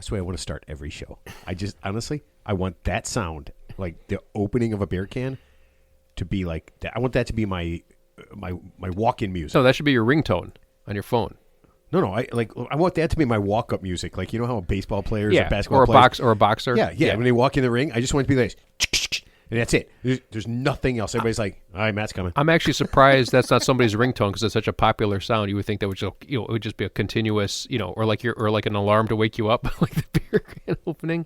That's the way I want to start every show. I just, honestly, I want that sound, like the opening of a beer can, to be like that. I want that to be my walk-in music. So that should be your ringtone on your phone. No, I want that to be my walk-up music. Like, you know how baseball players or basketball or a players, or a boxer. Yeah. When they walk in the ring, I just want it to be like, and that's it. There's nothing else. Everybody's like, all right, Matt's coming. I'm actually surprised that's not somebody's ringtone because it's such a popular sound. You would think that would just, it would just be a continuous, or like an alarm to wake you up, like the beer can opening.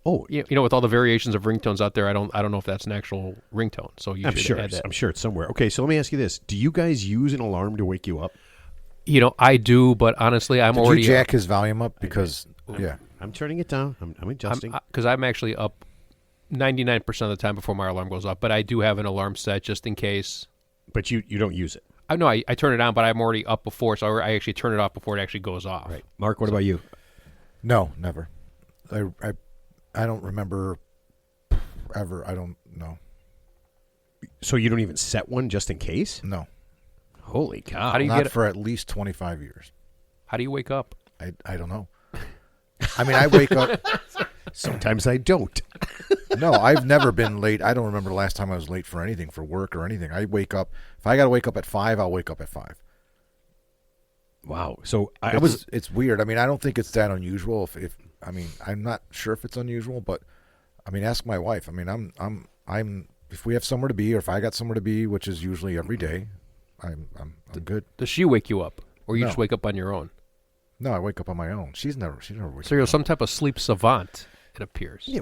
Oh, with all the variations of ringtones out there, I don't know if that's an actual ringtone. So you should add that. I'm sure it's somewhere. Okay, so let me ask you this: do you guys use an alarm to wake you up? I do, but honestly, Did you jack his volume up? Because I'm turning it down. I'm adjusting. Because I'm actually up 99% of the time before my alarm goes off, but I do have an alarm set just in case. But you don't use it. I turn it on, but I'm already up before, so I actually turn it off before it actually goes off. Right, Mark. What about you? No, never. I don't remember ever. I don't know. So you don't even set one just in case? No. Holy cow! How do you Not for at least 25 years. How do you wake up? I don't know. I mean, I wake up. Sometimes I don't. No, I've never been late. I don't remember the last time I was late for anything, for work or anything. I wake up. If I got to wake up at 5, I'll wake up at 5. Wow. So It's weird. I mean, I don't think it's that unusual. I mean, I'm not sure if it's unusual, but I mean, ask my wife. I mean, I'm if we have somewhere to be, or if I got somewhere to be, which is usually every day, I'm good. Does she wake you up, or you No. just wake up on your own? No, I wake up on my own. She's never wakes So you're up. some type of sleep savant, it appears. Yeah.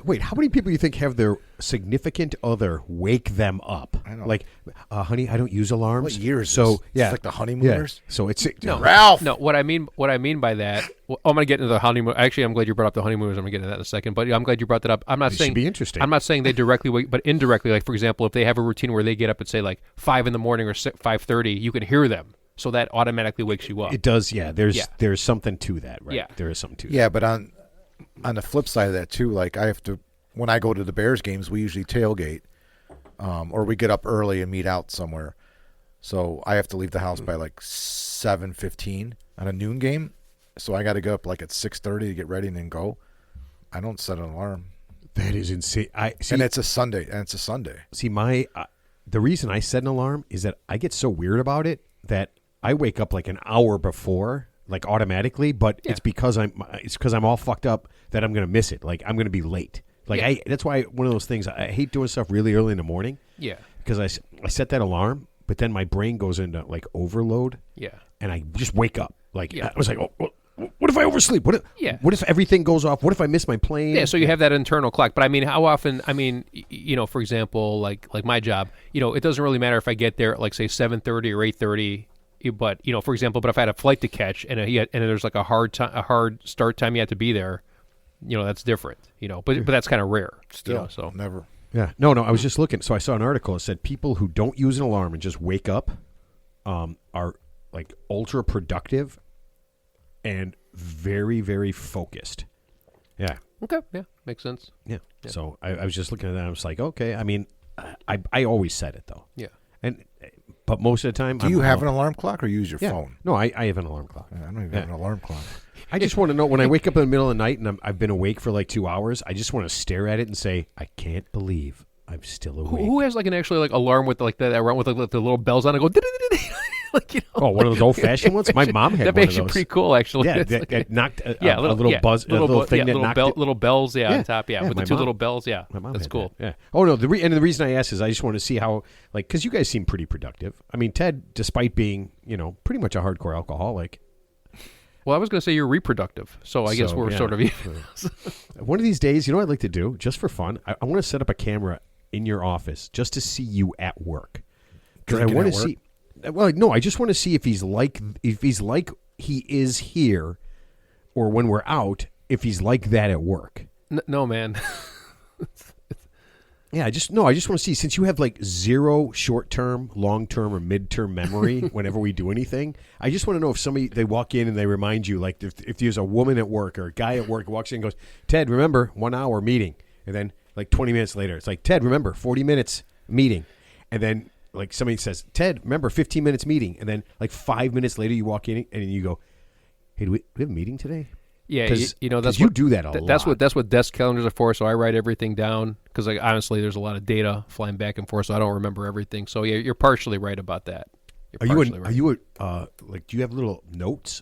Wait. How many people do you think have their significant other wake them up? I know. Like, honey, I don't use alarms. What year is so this? yeah, It's like the honeymooners. Yeah. So it's No, Ralph. No, what I mean by that. Well, I'm going to get into the honeymoon. Actually, I'm glad you brought up the honeymooners. I'm going to get into that in a second. But I'm glad you brought that up. I'm not It saying should be interesting. I'm not saying they directly wake, but indirectly. Like for example, if they have a routine where they get up at say like 5 a.m. or 5:30, you can hear them. So that automatically wakes you up. It does. Yeah. There's something to that, right? Yeah. There is something to that. Yeah, but on the flip side of that too, like I have to, when I go to the Bears games, we usually tailgate, or we get up early and meet out somewhere. So I have to leave the house by like 7:15 on a noon game. So I got to go up like at 6:30 to get ready and then go. I don't set an alarm. That is insane. And it's a Sunday. See, the reason I set an alarm is that I get so weird about it that I wake up like an hour before, like automatically. But it's because I'm all fucked up that I'm gonna miss it. Like I'm gonna be late. Like that's why one of those things I hate doing stuff really early in the morning. Yeah. Because I set that alarm, but then my brain goes into like overload. Yeah. And I just wake up. Like I was like, oh, what if I oversleep? What if everything goes off? What if I miss my plane? Yeah, so you have that internal clock. But I mean, how often? I mean, for example, like my job, it doesn't really matter if I get there at like say 7:30 or 8:30. But for example, if I had a flight to catch and there's like a hard start time, you have to be there. That's different. But that's kind of rare. Still, so never. Yeah, no. I was just looking. So I saw an article that said people who don't use an alarm and just wake up, are like ultra productive and very, very focused. Yeah. Okay. Yeah, makes sense. Yeah. So I was just looking at that. I was like, okay. I mean, I always set it though. Yeah. But most of the time, Do you have an alarm clock or use your phone? No, I have an alarm clock. I don't even have an alarm clock. I just want to know when I wake up in the middle of the night and I've been awake for like 2 hours. I just want to stare at it and say, I can't believe I'm still awake. Who has like an actually like alarm with like that around with like the little bells on it? Go. Like, one of those old-fashioned ones. My mom had that'd one be of actually those. pretty cool, actually. Yeah, that knocked a little buzz, a little thing that knocked it. Little bells, on top, with the two little bells, My mom that's had cool. That. Yeah. Oh no, the reason I asked is I just want to see how, like, because you guys seem pretty productive. I mean, Ted, despite being pretty much a hardcore alcoholic. Well, I was going to say you're reproductive, so I guess we're sort of even. One of these days, you know what I'd like to do, just for fun? I want to set up a camera in your office just to see you at work. Because I want to see. Well, no, I just want to see if he's like he is here, or when we're out, if he's like that at work. No, man. Yeah, I just want to see, since you have like zero short-term, long-term, or mid-term memory whenever we do anything. I just want to know if they walk in and they remind you, like if there's a woman at work or a guy at work who walks in and goes, Ted, remember 1 hour meeting, and then like 20 minutes later, it's like, Ted, remember 40 minutes meeting, and then like somebody says, Ted, remember 15 minutes meeting, and then like 5 minutes later you walk in and you go, hey, do we have a meeting today? Yeah, that's you what do that a lot. That's what desk calendars are for. So I write everything down because, like, honestly, there's a lot of data flying back and forth, so I don't remember everything. So yeah, you're partially right about that. Are you like? Do you have little notes?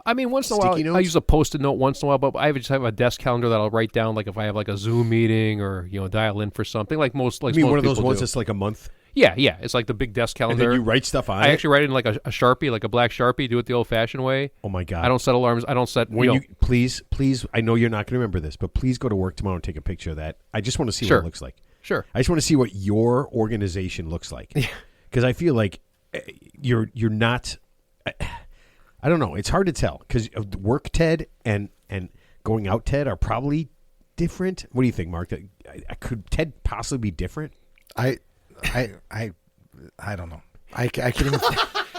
I mean, once in a Sticky while, notes? I use a Post-it note once in a while, but I just have a desk calendar that I'll write down, like if I have like a Zoom meeting or dial in for something. Like most, like I mean, most one of those people ones do. that's like a month, Yeah, it's like the big desk and calendar. then you write stuff on I it. actually write it in like a Sharpie, like a black Sharpie. Do it the old-fashioned way. Oh my god! I don't set alarms. I don't set. When you please, I know you're not going to remember this, but please go to work tomorrow and take a picture of that. I just want to see Sure. what it looks like. Sure. I just want to see what your organization looks like. Because I feel like you're not. I don't know. It's hard to tell because work Ted and going out Ted are probably different. What do you think, Mark? Could Ted possibly be different? I don't know. I can't even.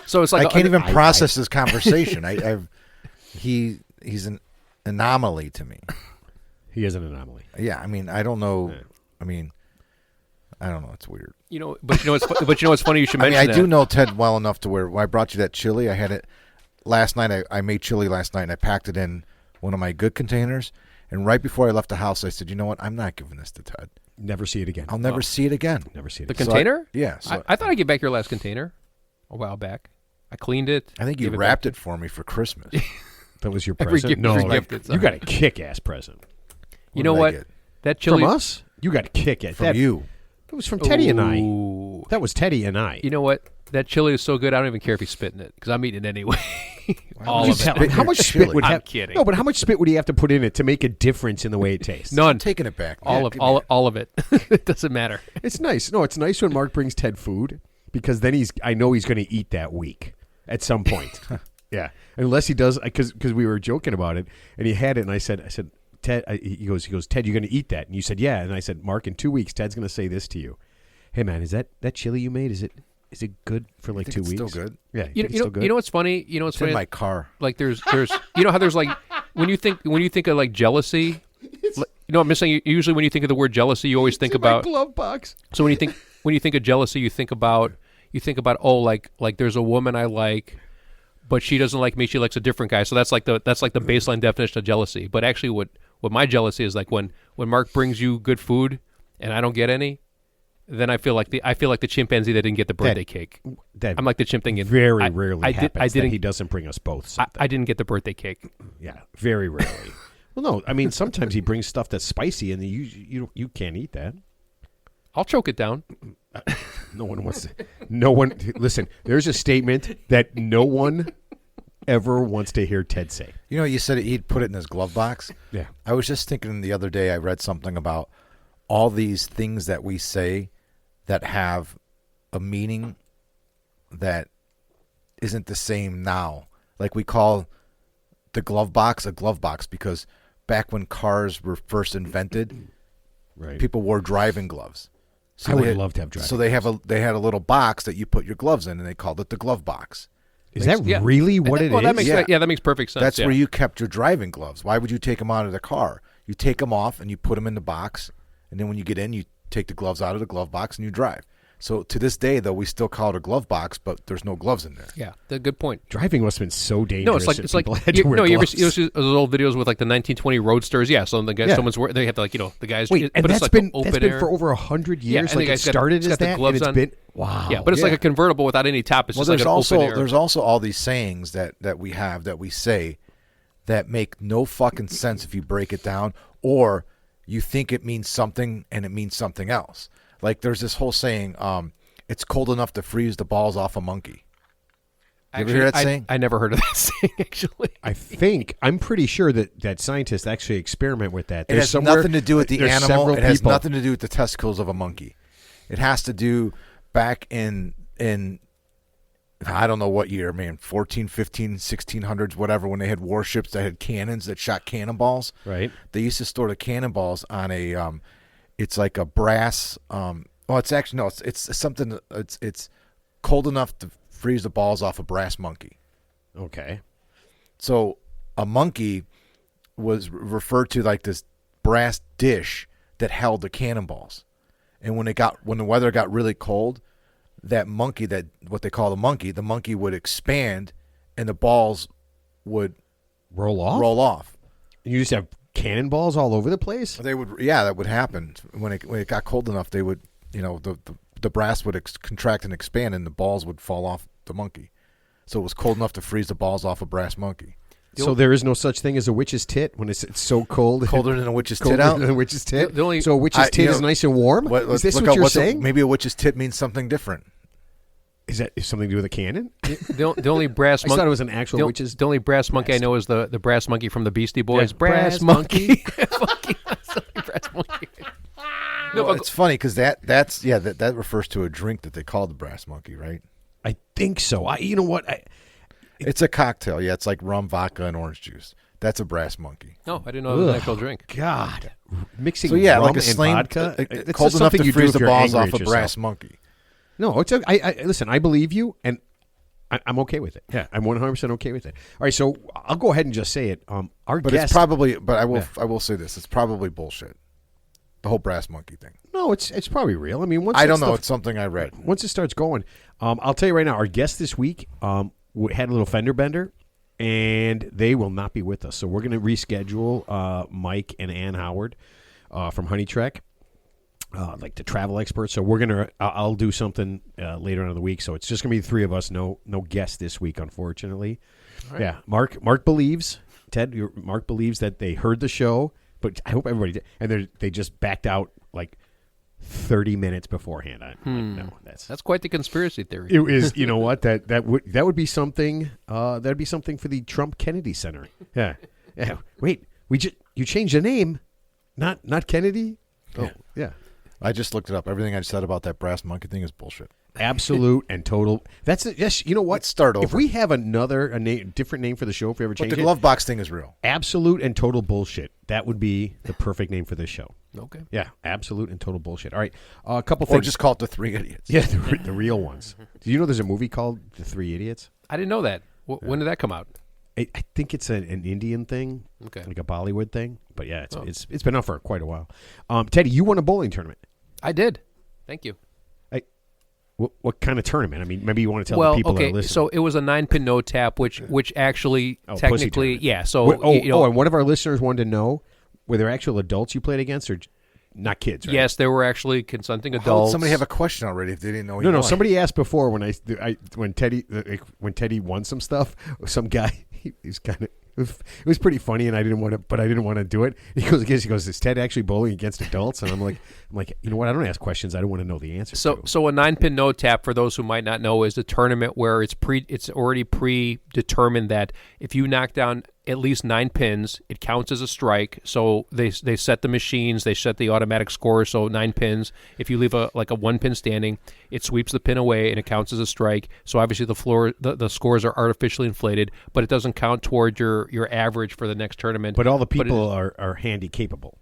So it's like I can't even process this conversation. He's an anomaly to me. He is an anomaly. Yeah, I mean, I don't know. I mean, I don't know. It's weird. But it's funny you should I mean, mention I do know Ted well enough to where when I brought you that chili, I had it last night. I made chili last night, and I packed it in one of my good containers. And right before I left the house, I said, "You know what? I'm not giving this to Ted. Never see it again. I'll never see it again. Never see it The again. container? Yeah. So I thought I gave back your last container a while back. I cleaned it. I think you gave wrapped it for me for Christmas. That was your Every present? gift- every No, gift it's you got a kick-ass present. You know did I what? get? That chili From us? You got a kick-ass. From you. It was from Teddy and I. Ooh. That was Teddy and I. You know what? That chili is so good, I don't even care if he's spitting it because I'm eating it anyway. All You of it. tell- how much spit would I'm have? kidding. No, but how much spit would he have to put in it to make a difference in the way it tastes? None. I'm taking it back. All Yeah, of give me all it. of it. It doesn't matter. It's nice. No, it's nice when Mark brings Ted food because then I know he's going to eat that week at some point. Yeah, unless he does, because we were joking about it, and he had it, and I said, Ted, he goes, Ted, you're going to eat that, and you said, yeah, and I said, Mark, in 2 weeks, Ted's going to say this to you. Hey, man, is that chili you made? Is it good for like 2 It's weeks? still good. Yeah, You think it's know, still good? you know what's funny? You know what's It's in funny? my car. Like there's how there's like when you think of like jealousy. I'm just saying. Usually, when you think of the word jealousy, you always think It's in my about. glove box. So when you think of jealousy, you think about oh like there's a woman I like, but she doesn't like me. She likes a different guy. So that's like the baseline definition of jealousy. But actually, what my jealousy is like when Mark brings you good food and I don't get any, then I feel like the chimpanzee that didn't get the birthday cake. That I'm like the chimp thing. very rarely happens I that didn't. he doesn't bring us both something. I didn't get the birthday cake. Yeah, very rarely. Well, no, I mean sometimes he brings stuff that's spicy, and you can't eat that. I'll choke it down. No one wants to. No one. Listen, there's a statement that no one ever wants to hear Ted say. You know, you said he'd put it in his glove box. Yeah. I was just thinking the other day, I read something about all these things that we say that have a meaning that isn't the same now. Like we call the glove box a glove box because back when cars were first invented, Right. people wore driving gloves. So I they would had- love to have driving So they had a little box that you put your gloves in, and they called it the glove box. Is that Yeah. really what it is? That makes Yeah. that makes perfect sense. That's yeah. where you kept your driving gloves. Why would you take them out of the car? You take them off and you put them in the box, and then when you get in, you take the gloves out of the glove box and you drive. So to this day, though, we still call it a glove box, but there's no gloves in there. Yeah, that's a good point. Driving must have been so dangerous. No, it's like that people had you, to wear no. You ever gloves. see those old videos with like the 1920 Roadsters? Yeah, so the guy, Yeah. they have to the guys. Wait, and but that's it's like been open that's been air. for over 100 Yeah, years. and the Like it guy's got- started it's as got the that, gloves and it's on. been wow. Yeah, but it's like a convertible without any top. It's Well, just like there's an also open air. there's also all these sayings that we have that we say that make no fucking sense if you break it down, or you think it means something and it means something else. Like there's this whole saying, it's cold enough to freeze the balls off a monkey. You ever hear that saying? I never heard of that saying actually. I'm pretty sure that scientists actually experiment with that. It has nothing to do with the there's animal. several It has people- nothing to do with the testicles of a monkey. It has to do back in I don't know what year, man, 14, 15, 1600s, whatever, when they had warships that had cannons that shot cannonballs. Right. They used to store the cannonballs on a it's like a brass it's actually no, it's something it's cold enough to freeze the balls off a brass monkey. Okay. So a monkey was referred to like this brass dish that held the cannonballs. And when the weather got really cold, that monkey, that what they call the monkey would expand and the balls would roll off. roll off. And you just have cannonballs all over the place. They would, that would happen when it got cold enough. They would, the brass would contract and expand, and the balls would fall off the monkey. So it was cold enough to freeze the balls off a brass monkey. So there is no such thing as a witch's tit when it's so cold. Colder than a witch's tit out? Than a witch's tit? The only- so a witch's tit is nice and warm? Is this what you're saying? Maybe a witch's tit means something different. Is that something to do with a cannon? The only brass I monkey. thought it was an actual witch's. The only brass monkey I know is the brass monkey from the Beastie Boys. Yeah, brass brass monkey. Brass monkey. No, it's funny because that refers to a drink that they call the brass monkey, right? I think so. You know what? It's a cocktail. Yeah, it's like rum, vodka, and orange juice. That's a brass monkey. No, I didn't know it was an actual drink. God. Mixing So yeah, rum like a and slain, vodka. It's cold just enough something to you do freeze if the you're balls angry off at a brass yourself. monkey. No, it's okay. Listen, I believe you, and I'm okay with it. Yeah, I'm 100% okay with it. All right, so I'll go ahead and just say it. Our But guest, it's probably. But I will say this: it's probably bullshit. The whole brass monkey thing. no, it's probably real. I mean, once I that don't know. stuff- It's something I read. once it starts going, I'll tell you right now, our guest this week had a little fender bender, and they will not be with us. So we're going to reschedule Mike and Ann Howard from Honey Trek, like the travel experts. So we're going to, I'll do something later on in the week. So it's just going to be the three of us. No guest this week, unfortunately. Right. Yeah, Mark believes, Mark believes that they heard the show, but I hope everybody did. And they just backed out like 30 minutes beforehand. No, That's quite the conspiracy theory. it is. You know what? That would be something. That'd be something for the Trump Kennedy Center. Yeah. Wait, you changed the name, not Kennedy. Oh, yeah. I just looked it up. Everything I said about that brass monkey thing is bullshit. Absolute and total. That's it. Yes. You know what? Let's start over. If we have different name for the show, if we ever But change the it, glove box thing is real. absolute and total bullshit. That would be the perfect name for this show. Okay. Yeah, absolute and total bullshit. All right, a couple Or things. just call it the Three Idiots. Yeah, the real ones. Do you know there's a movie called The Three Idiots? I didn't know that. When did that come out? I think it's an Indian thing, Okay. like a Bollywood thing. But yeah, it's been out for quite a while. Teddy, you won a bowling tournament. I did. Thank you. What kind of tournament? I mean, maybe you want to tell the people that are listening. So it was a 9-pin no tap, which actually pussy technically, tournament. yeah. So and one of our listeners wanted to know, were there actual adults you played against, or not kids? Right? yes, there were actually consenting How did adults. somebody have a question already if they didn't know? No. Somebody asked before when when Teddy won some stuff. Some guy, he's kind of. It was pretty funny, and I didn't want to do it. He goes, is Ted actually bowling against adults? And I'm like, you know what? I don't ask questions I don't want to know the answer. So a 9-pin no tap, for those who might not know, is a tournament where it's already predetermined that if you knock down at least 9 pins, it counts as a strike. So they set the machines, they set the automatic score. So 9 pins. If you leave a 1-pin standing, it sweeps the pin away and it counts as a strike. So obviously the scores are artificially inflated, but it doesn't count toward your average for the next tournament. But all the people are handy capable.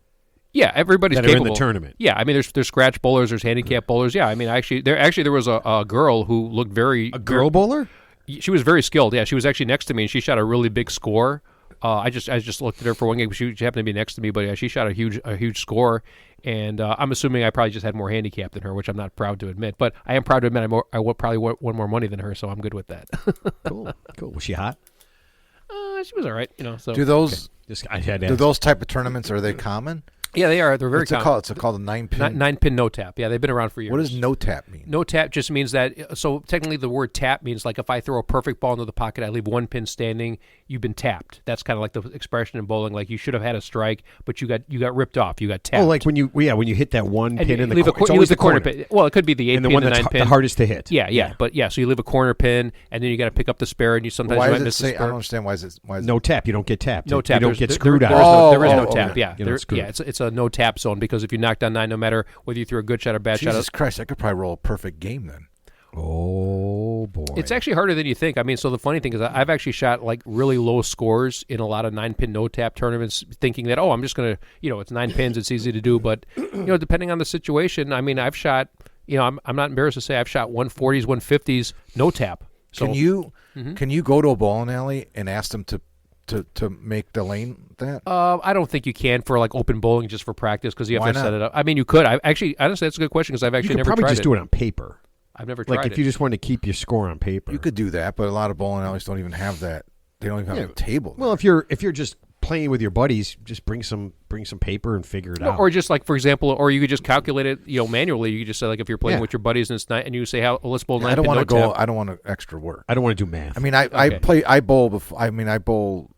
Yeah, everybody's that capable. are in the tournament. Yeah, I mean, there's scratch bowlers, there's handicap bowlers. Yeah, I mean, there was a girl who looked very bowler. She was very skilled. Yeah, she was actually next to me, and she shot a really big score. I just looked at her for one game. She happened to be next to me, but yeah, she shot a huge score. And I'm assuming I probably just had more handicap than her, which I'm not proud to admit. But I am proud to admit I probably won more money than her, so I'm good with that. Cool. Was she hot? She was all right, So Do those I had to do ask. those type of tournaments, are they common? Yeah, they are. They're very common. It's called a 9-pin. 9-pin no tap. Yeah, they've been around for years. What does no tap mean? No tap just means that. So technically, the word tap means like if I throw a perfect ball into the pocket, I leave 1 pin standing. You've been tapped. That's kind of like the expression in bowling. Like you should have had a strike, but you got ripped off. You got tapped. Oh, like when you hit that one and pin in the leave corner. you It's leave always the corner pin. Well, it could be the 8 and the pin, one the that's 9 pin. the hardest to hit. Yeah. But yeah, so you leave a corner pin, and then you got to pick up the spare, and you sometimes Why you does might it miss the say? I spare. don't understand why is it. No tap. You don't get tapped. No tap. You don't get screwed there out. There is no okay. tap. Yeah, You're not screwed. it's a no tap zone because if you knock down 9, no matter whether you threw a good shot or bad Jesus shot. Christ! I could probably roll a perfect game then. Oh boy! It's actually harder than you think. I mean, so the funny thing is, I've actually shot like really low scores in a lot of 9-pin no tap tournaments, thinking that I'm just gonna, it's 9 pins, it's easy to do. But depending on the situation, I mean, I've shot, I'm not embarrassed to say I've shot 140s, 150s no tap. So Can you go to a bowling alley and ask them to make the lane that? I don't think you can for like open bowling just for practice because you have Why to not? set it up. I mean, you could. Honestly, that's a good question because I've you actually could never probably tried just it. do it on paper. I've never tried Like if it. you just wanted to keep your score on paper. You could do that, but a lot of bowling alleys don't even have that They don't even have a table. Well, if you're just playing with your buddies, just bring some paper and figure it out. Or just like, for example, or you could just calculate it, manually. You could just say, like, if you're playing Yeah. with your buddies and it's night, and you say, let's bowl 9 I don't want to go. I don't want extra work. I don't want to do math. I mean, I bowl before. I mean, I bowl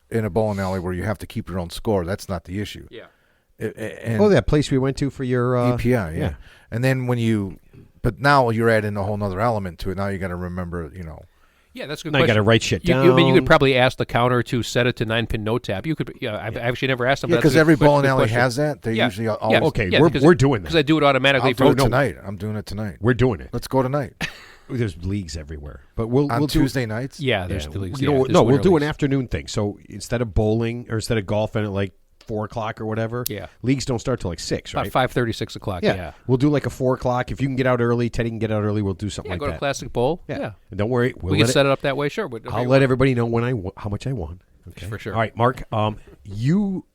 in a bowling alley where you have to keep your own score. That's not the issue. Yeah. And that place we went to for your EPI, yeah. And then but now you're adding a whole other element to it. Now you got to remember, Yeah, that's a good Now you question. got to write shit down. You could probably ask the counter to set it to 9-pin no tap. You could. I've actually never asked them. Yeah, because every bowling alley has that. They Yeah. usually Yeah. always. Okay, Yeah, we're doing that. because I do it automatically. I'll do it tonight. I'm doing it tonight. We're doing it. Let's go tonight. There's leagues everywhere, but we'll On do Tuesday nights. Yeah, there's yeah, the leagues. you know, yeah, there's no, we'll winter do an leagues. afternoon thing. So instead of bowling or instead of golfing at like 4:00 or whatever, Yeah. leagues don't start till like 6, right? About 5:30, 6 o'clock. Yeah. We'll do like a 4:00. If you can get out early, Teddy can get out early. We'll do something Yeah, like go that. to Classic Bowl. Yeah. And don't worry, We can set it up that way. Sure. I'll let everybody know when how much I won. Okay, For sure. All right, Mark. You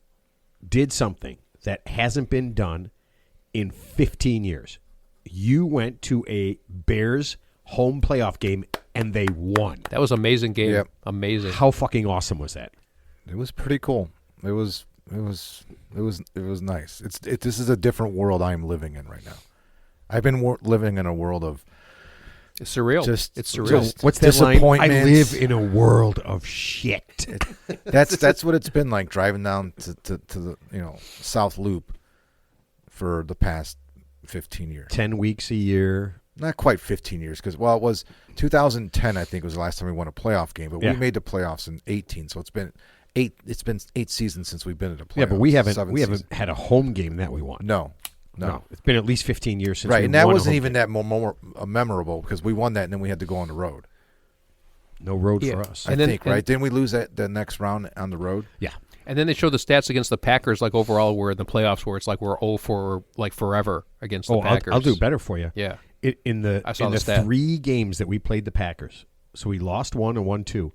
did something that hasn't been done in 15 years. You went to a Bears home playoff game and they won. That was an amazing game. Yep. Amazing. How fucking awesome was that? It was pretty cool. It was nice. This is a different world I'm living in right now. I've been living in a world of It's surreal. Just- It's surreal. just- What's that line? I disappointments. live in a world of shit. that's what it's been like driving down to the South Loop for the past 15 years. 10 weeks a year. Not quite 15 years because it was 2010 I think was the last time we won a playoff game, but Yeah. we made the playoffs in 18, so it's been 8 seasons since we've been at a playoff. Yeah, but we haven't 7 we haven't seasons. had a home game that we won. No. It's been at least 15 years since Right, we and that won a wasn't home even game. that more memorable because we won that and then we had to go on the road. No road Yeah. for us. I think, right? Didn't we lose that the next round on the road? Yeah. And then they show the stats against the Packers, like overall, where in the playoffs, where it's like we're 0 for like forever against the Packers. I'll do better for you. Yeah. In the I saw the stat. 3 games that we played the Packers, so we lost 1 and won 2.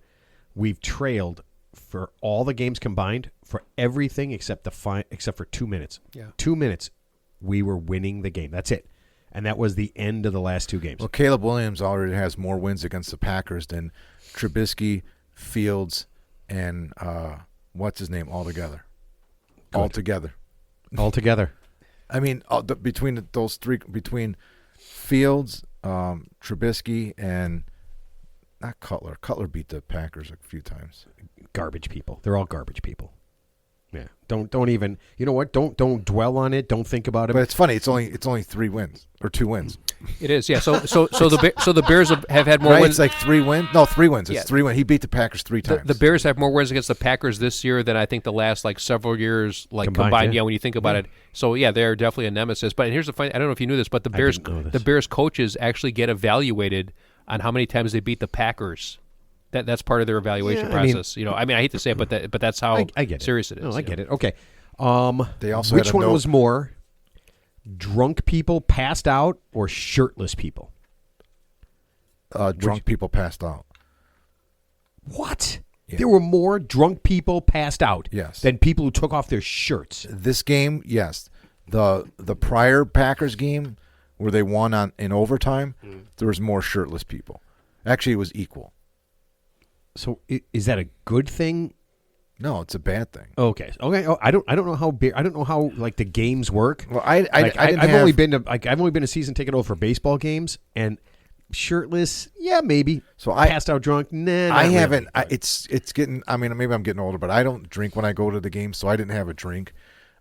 We've trailed for all the games combined for everything except except for 2 minutes. Yeah. 2 minutes, we were winning the game. That's it, and that was the end of the last 2 games. Well, Caleb Williams already has more wins against the Packers than Trubisky, Fields, and what's his name altogether. Altogether. I mean, between those three, between Fields, Trubisky, and not Cutler. Cutler beat the Packers a few times. Garbage people. They're all garbage people. Yeah. Don't even. You know what? Don't dwell on it. Don't think about it. But it's funny. It's only 3 wins or 2 wins. It is, yeah. So the Bears have had more Right? wins. It's like 3 wins. No, 3 wins. It's Yeah. 3 wins. He beat the Packers 3 times. The Bears have more wins against the Packers this year than I think the last like several years combined. yeah. When you think about it. So yeah, they're definitely a nemesis. But here's the funny. I don't know if you knew this, but the Bears didn't know this. the Bears coaches actually get evaluated on how many times they beat the Packers. That's part of their evaluation Yeah, I mean- process. I hate to say it, but that's how I get serious it is. No, I you get know. it. Okay. They also which had a one note- was more? Drunk people passed out or shirtless people? Drunk people passed out. What? Yeah. There were more drunk people passed out Yes. than people who took off their shirts. This game, yes. The prior Packers game where they won in overtime, there was more shirtless people. Actually, it was equal. So is that a good thing? No, it's a bad thing. Okay. Oh, I don't know how like the games work. Well, I Like, didn't I've have, only been to I've only been a season ticket holder for baseball games, and shirtless, yeah, maybe. So I passed out drunk, nah. not I really. haven't. It's getting. I mean, maybe I'm getting older, but I don't drink when I go to the games, so I didn't have a drink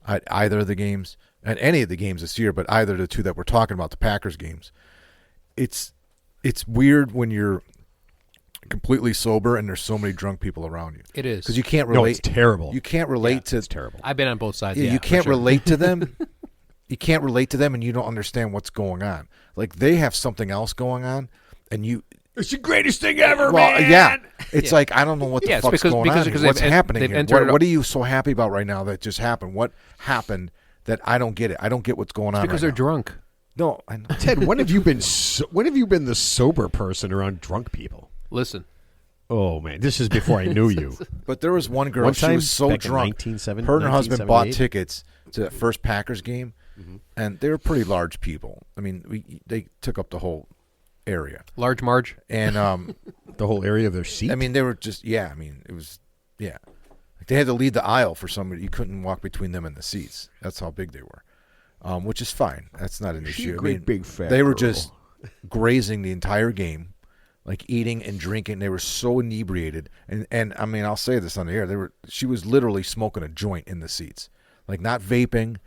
at either of the games, and any of the games this year. But either of the 2 that we're talking about, the Packers games, it's weird when you're completely sober and there's so many drunk people around you. It is because you can't No, relate. it's terrible. You can't relate to. It's terrible. I've been on both sides. Yeah, Yeah, you for can't sure. relate to them. You can't relate to them, and you don't understand what's going on. Like they have something else going on, and you. It's the greatest thing ever, Well, man. yeah, it's like I don't know what the Yeah, it's fuck's because- going because- on. because Here. What's they've happening they've here? entered- What are you so happy about right now that just happened? What happened that I don't get it? I don't get what's going on. Because right they're drunk. No, I know. Ted, when have you been the sober person around drunk people? Listen, Oh man, this is before I knew you. But there was one girl. One She time was so back in drunk. 1970 Her and her husband bought 1978. tickets to that first Packers game, and they were pretty large people. I mean, they took up the whole area. Large Marge. And The whole area of their seat. I mean, they were just it was Like they had to lead the aisle for somebody. You couldn't walk between them and the seats. That's how big they were, which is fine. That's not an issue. Big fat they were girl. just grazing the entire game, like eating and drinking. They were so inebriated, and I mean, I'll say this on the air. She was literally smoking a joint in the seats, like not vaping,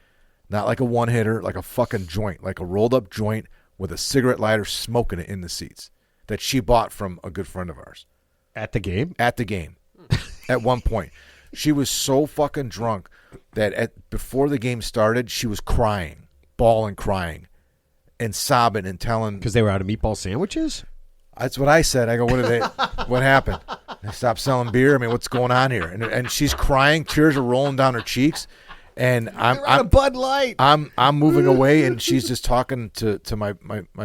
not like a one hitter, like a fucking joint, like a rolled up joint with a cigarette lighter, smoking it in the seats that she bought from a good friend of ours At the game? at the game. At one point, she was so fucking drunk that before the game started, she was crying, bawling, crying, and sobbing and telling. Because they were out of meatball sandwiches? That's what I said. I go, what happened? They stopped selling beer. I mean, what's going on here? And she's crying. Tears are rolling down her cheeks. And I'm a Bud Light. I'm moving away, and she's just talking to my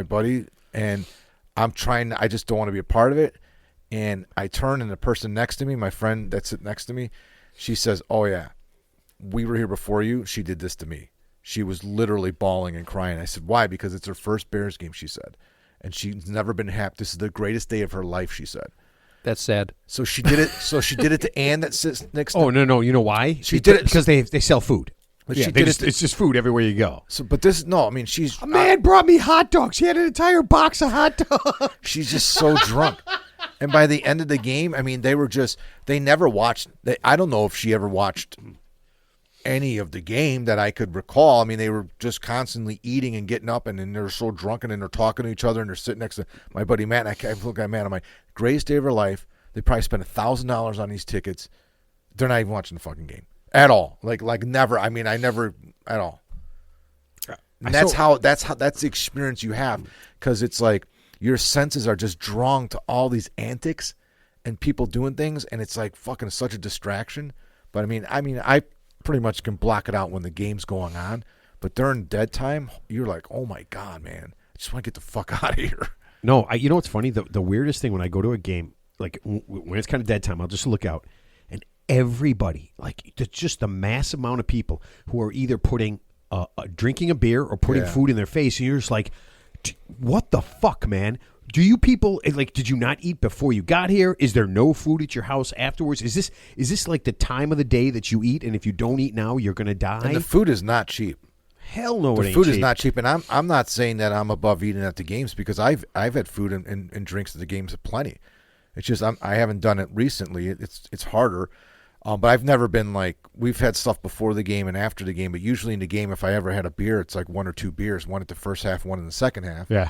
buddy, and I just don't want to be a part of it. And I turn, and the person next to me, my friend that's sitting next to me, she says, "Oh yeah, we were here before you. She did this to me." She was literally bawling and crying. I said, "Why?" Because it's her first Bears game, she said, and she's never been happy. This is the greatest day of her life, she said. That's sad. So she did it. So she did it to Ann that sits next to Oh, no. You know why? She did it because they sell food. But Yeah, she they did just, it. it's just food everywhere you go. So, but this, no, I mean, she's A man brought me hot dogs. He had an entire box of hot dogs. she's just so drunk. And by the end of the game, I mean, they never watched. I don't know if she ever watched any of the game that I could recall. I mean, they were just constantly eating and getting up, and then they're so drunk, and then they're talking to each other, and they're sitting next to my buddy Matt, and I look at Matt, I'm like, greatest day of her life. They probably spent $1,000 on these tickets. They're not even watching the fucking game at all. Like never. I mean, I never at all. And that's the experience you have, because it's like your senses are just drawn to all these antics and people doing things, and it's like fucking such a distraction. But I mean, I pretty much can block it out when the game's going on, but during dead time, you're like, oh my god, man, I just want to get the fuck out of here. No, you know what's funny? The weirdest thing when I go to a game, like when it's kind of dead time, I'll just look out, and everybody, like just the massive amount of people who are either putting drinking a beer or putting food in their face, and you're just like, what the fuck, man? Do you people, like, did you not eat before you got here? Is there no food at your house afterwards? Is this like the time of the day that you eat, and if you don't eat now, you're gonna die? And the food is not cheap. Hell no, The it ain't food cheap. is not cheap, and I'm not saying that I'm above eating at the games, because I've had food and drinks at the games plenty. It's just I haven't done it recently. It's harder, but I've never been like, we've had stuff before the game and after the game. But usually in the game, if I ever had a beer, it's like one or two beers, one at the first half, one in the second half. Yeah.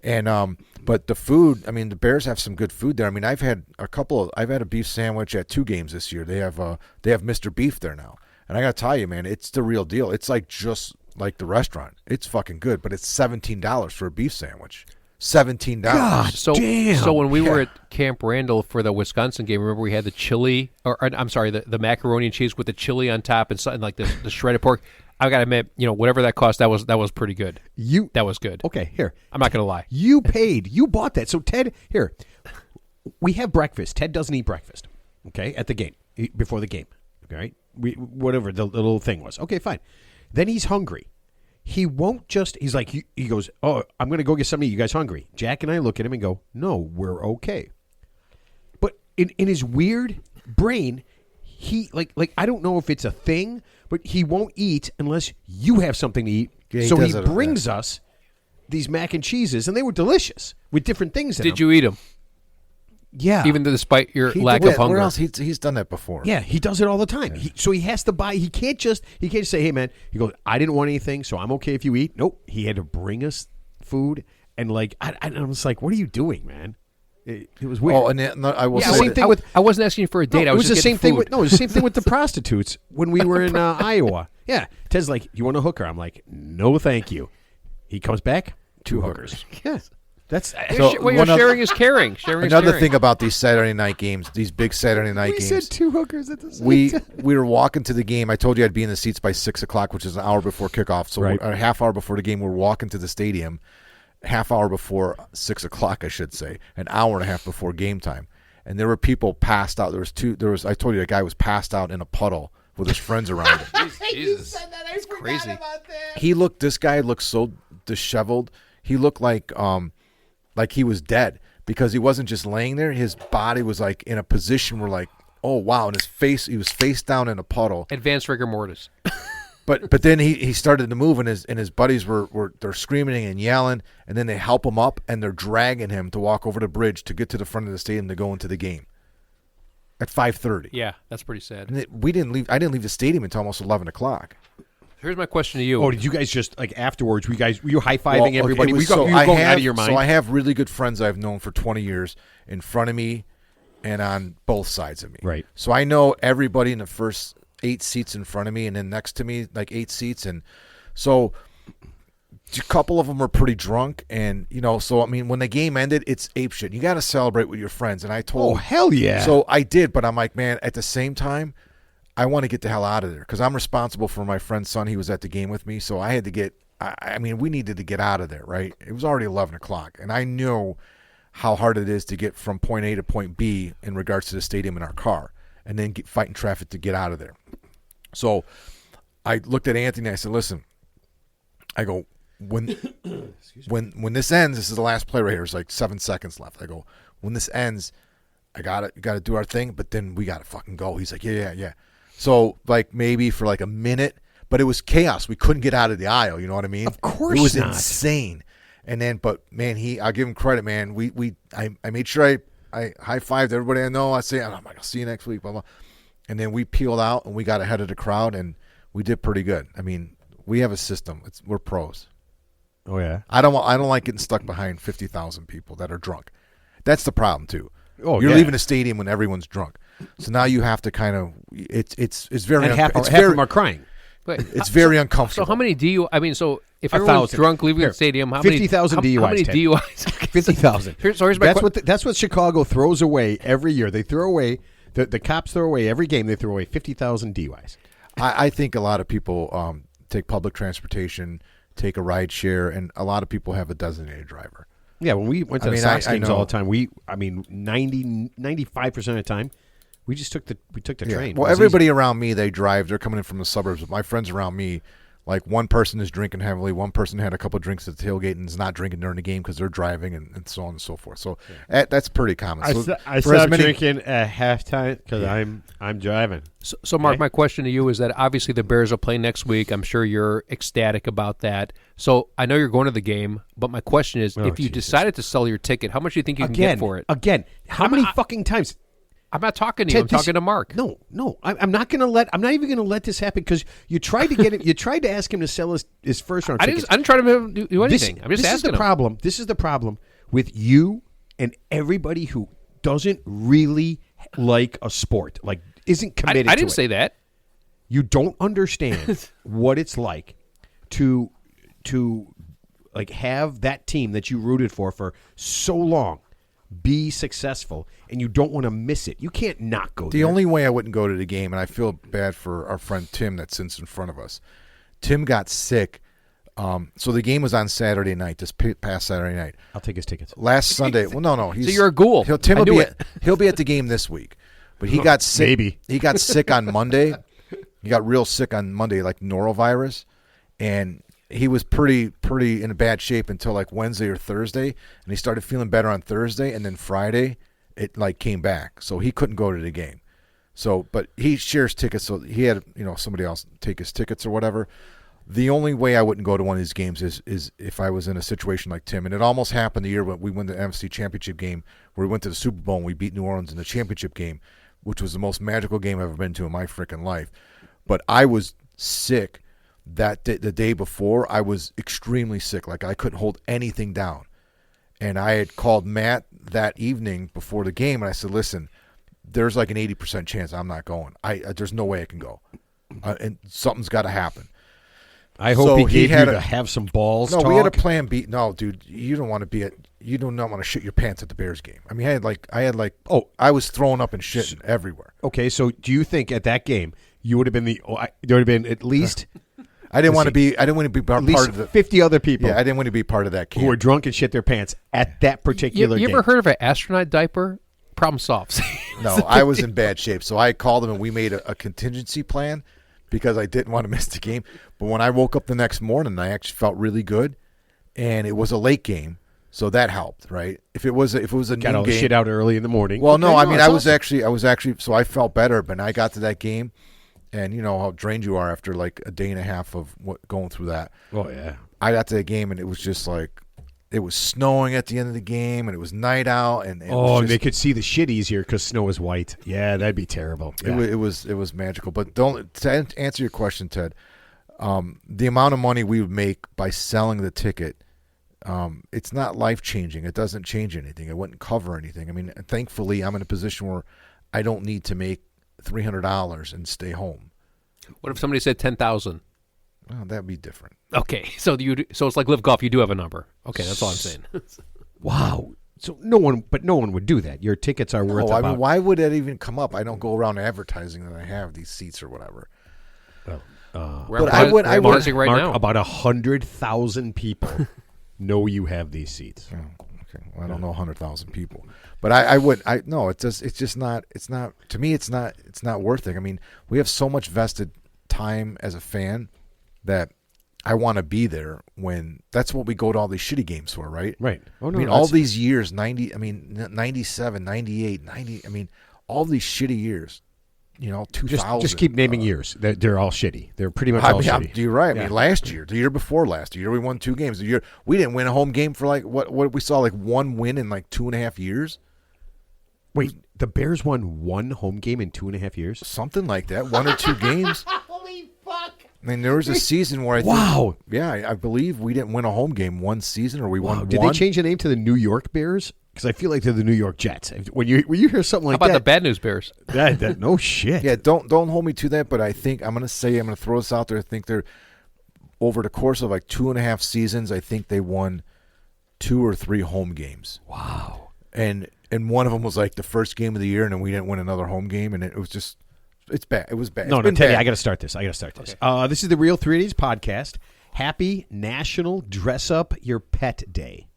And but the food, I mean, the Bears have some good food there. I mean, I've had a beef sandwich at 2 games this year. They have Mr. Beef there now, and I gotta tell you, man, it's the real deal. It's like just like the restaurant. It's fucking good, but it's $17 for a beef sandwich. $17. God. So, Damn. so when we were at Camp Randall for the Wisconsin game, remember we had the chili, or I'm sorry, the macaroni and cheese with the chili on top and something like the shredded pork. I gotta admit, whatever that cost, that was pretty good. That was good. Okay, here. I'm not gonna lie. You bought that. So Ted, here, we have breakfast. Ted doesn't eat breakfast, okay, at the game, before the game, okay? Whatever the little thing was. Okay, fine. Then he's hungry. He won't just, he's like, he goes, oh, I'm going to go get something to eat. You guys hungry? Jack and I look at him and go, no, we're okay. But in his weird brain, he, like I don't know if it's a thing, but he won't eat unless you have something to eat. Yeah, so he does it, brings us these mac and cheeses, and they were delicious with different things in them. Did you eat them? Yeah. Even despite your He lack did- of hunger. Where else? He's done that before. Yeah, he does it all the time. So he has to buy. He can't just say, "Hey, man," he goes, "I didn't want anything, so I'm okay if you eat." Nope. He had to bring us food, and like I was like, "What are you doing, man?" It was weird. Oh, and I will Yeah, say same that- thing I wasn't asking you for a date. I it was was the just same getting thing food. with the same thing with the prostitutes when we were in Iowa. Yeah, Ted's like, "You want a hooker?" I'm like, "No, thank you." He comes back, 2 hookers. Yeah, that's So Well, one you're other- sharing is caring. Sharing is Another caring. thing about these Saturday night games, these big Saturday night we games. said 2 hookers at the same We time. were walking to the game. I told you I'd be in the seats by 6:00, which is an hour before kickoff. So Right. a half hour before the game, we're walking to the stadium. Half hour before 6:00, I should say, an hour and a half before game time. And there were people passed out. I told you a guy was passed out in a puddle with his friends around him. Jesus. It's crazy. This guy looked so disheveled. He looked like like he was dead because he wasn't just laying there. His body was like in a position where like, oh wow, and he was face down in a puddle. Advanced rigor mortis. But then he started to move, and his buddies they're screaming and yelling, and then they help him up, and they're dragging him to walk over the bridge to get to the front of the stadium to go into the game at 5:30. Yeah, that's pretty sad. And I didn't leave the stadium until almost 11 o'clock. Here's my question to you. Oh, did you guys just like afterwards? Were you high fiving everybody? Was, were you going out of your mind? So I have really good friends I've known for 20 years in front of me and on both sides of me. Right. So I know everybody in the first 8 seats in front of me, and then next to me like 8 seats, and so a couple of them were pretty drunk, and so I mean when the game ended, it's ape shit. You got to celebrate with your friends, and I told. Oh hell yeah! So I did, but I'm like, man, at the same time, I want to get the hell out of there because I'm responsible for my friend's son. He was at the game with me, so I had to get. I mean, we needed to get out of there, right? It was already 11 o'clock, and I knew how hard it is to get from point A to point B in regards to the stadium in our car, and then fighting traffic to get out of there. So I looked at Anthony and I said, listen, I go, when this ends, this is the last play right here. It's like 7 seconds left. I go, when this ends, you gotta do our thing, but then we gotta fucking go. He's like, yeah. So like maybe for like a minute, but it was chaos. We couldn't get out of the aisle, you know what I mean? Of course it was not. insane. And then, but man, I'll give him credit, man. I made sure I high-fived everybody I know. I say, I'm like, I'll see you next week, blah, blah. And then we peeled out and we got ahead of the crowd and we did pretty good. I mean, we have a system. We're pros. Oh yeah. I don't like getting stuck behind 50,000 people that are drunk. That's the problem too. Oh, You're yeah. leaving a stadium when everyone's drunk. So now you have to kind of it's very And half it's of very them are crying. Wait, it's very uncomfortable. So how many so if everyone's 1,000. drunk leaving the stadium, how many 50,000 DUIs, How many Ted. DUIs? 50,000. Here's my That's what Chicago throws away every year. They throw away the cops throw away every game. They throw away 50,000 DUIs. I think a lot of people take public transportation, take a ride share, and a lot of people have a designated driver. Yeah, when we went to the Sox games all the time, 95% of the time, we just took the train. Well, everybody around me, they drive. They're coming in from the suburbs. But my friends around me, like one person is drinking heavily. One person had a couple of drinks at the tailgate and is not drinking during the game because they're driving and so on and so forth. So that's pretty common. I stopped drinking at halftime because I'm driving. So Mark, my question to you is that obviously the Bears will play next week. I'm sure you're ecstatic about that. So I know you're going to the game, but my question is, if you decided to sell your ticket, how much do you think you can get for it? Again, how many fucking times? I'm not talking to you. Ted, I'm talking to Mark. No, I'm not going to let. I'm not even going to let this happen because you tried to get him. You tried to ask him to sell his first round tickets. I didn't try to do anything. I'm just asking. This is the problem with you and everybody who doesn't really like a sport, like isn't committed. I didn't to say it. that. You don't understand what it's like to like have that team that you rooted for so long be successful, and you don't want to miss it. You can't not go there. The only way I wouldn't go to the game, and I feel bad for our friend Tim that sits in front of us. Tim got sick. So the game was on Saturday night, this past Saturday night. I'll take his tickets. Last Sunday. Well, no. So you're a ghoul. He'll be at the game this week. But he got sick. Maybe. He got sick on Monday. He got real sick on Monday, like norovirus. And he was pretty in bad shape until like Wednesday or Thursday, and he started feeling better on Thursday, and then Friday it like came back, so he couldn't go to the game. So, but he shares tickets, so he had somebody else take his tickets or whatever. The only way I wouldn't go to one of these games is if I was in a situation like Tim, and it almost happened the year when we won the NFC Championship game, where we went to the Super Bowl and we beat New Orleans in the championship game, which was the most magical game I've ever been to in my freaking life. But I was sick. The day before, I was extremely sick. Like I couldn't hold anything down. And I had called Matt that evening before the game, and I said, listen, there's like an 80% chance I'm not going. There's no way I can go. And something's got to happen. I hope he gave you to have some balls. No, talk. we had a plan B. No, dude, you don't want to you do not want to shit your pants at the Bears game. I mean, I was throwing up and shitting everywhere. Okay, so do you think at that game you would have been there would have been at least I didn't want to be part of the 50 other people. Yeah, I didn't want to be part of that camp. Who were drunk and shit their pants at that particular You game. ever heard of an astronaut diaper? Problem solved. No, I was in bad shape. So I called him and we made a contingency plan because I didn't want to miss the game. But when I woke up the next morning, I actually felt really good. And it was a late game. So that helped, right? If it was a Got noon all the game, shit out early in the morning. well, no, Okay, I mean, it's I was awesome. actually, so I felt better. But I got to that game, and you know how drained you are after like a day and a half of going through that. Oh yeah. I got to the game, and it was just like it was snowing at the end of the game, and it was night out, and it Oh, was and they just, could see the shit easier because snow is white. Yeah, that'd be terrible. Yeah. it was magical. But to answer your question, Ted, the amount of money we would make by selling the ticket. It's not life-changing. It doesn't change anything. It wouldn't cover anything. I mean, thankfully, I'm in a position where I don't need to make $300 and stay home. What if somebody said 10,000? Well, that'd be different. Okay, so so it's like Live Golf. You do have a number. Okay, that's all I'm saying. Wow. So no one would do that. Your tickets are worth Oh, I about. mean, why would that even come up? I don't go around advertising that I have these seats or whatever. We're But I would- advertising right Mark, now. about 100,000 people know you have these seats. Oh, okay. Well, I don't know 100,000 people, but I would. No, it's just not. It's not to me. It's not worth it. I mean, we have so much vested time as a fan that I want to be there when that's what we go to all these shitty games for, right? Right. Oh no. I mean, all these years, 90. I mean, 97, 98, 90. I mean, all these shitty years. You know, 2000. just keep naming years. They're all shitty. They're pretty much all shitty. You're right. I Yeah. mean, last year, the year before last year, we won 2 games. The year we didn't win a home game for like what we saw like 1 win in like 2.5 years, Wait, the Bears won 1 home game in 2.5 years? something like that. 1 or 2 games. Holy fuck! I mean, there was a season where I think, Wow. yeah, I believe we didn't win a home game one season, or we won Wow. Did one. they change the name to the New York Bears? Because I feel like they're the New York Jets. When you hear something How like about the that, Bad News Bears? that no shit. Yeah, don't hold me to that, but I think I'm going to throw this out there. I think they're over the course of like 2.5 seasons. I think they won 2 or 3 home games. Wow. And one of them was like the first game of the year, and then we didn't win another home game, and it was just it's bad. It was bad. No, It's been Teddy, bad. I got to start this. This is the Real 3 Idiots podcast. Happy National Dress Up Your Pet Day.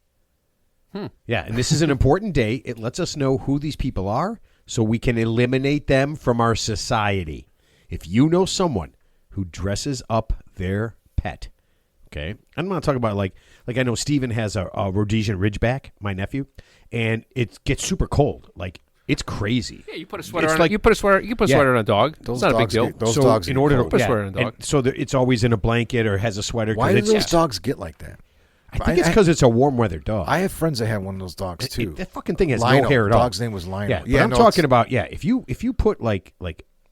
Yeah, and this is an important day. It lets us know who these people are so we can eliminate them from our society. If you know someone who dresses up their pet, okay? I'm not talking about like I know Steven has a Rhodesian Ridgeback, my nephew, and it gets super cold. Like it's crazy. Yeah, you put a sweater It's on. like- You put a sweater. You put a Yeah. sweater on a dog. Those It's not a big dogs deal. get- those so dogs in get order to cold. Put a sweater on a dog. and so it's always in a blanket or has a sweater. 'cause Why do it's- those dogs get like that? I think it's because it's a warm weather dog. I have friends that have one of those dogs too. That fucking thing has Lionel. no hair at all. Dog's name was Lionel. Yeah, but I'm no, talking it's- about if you put like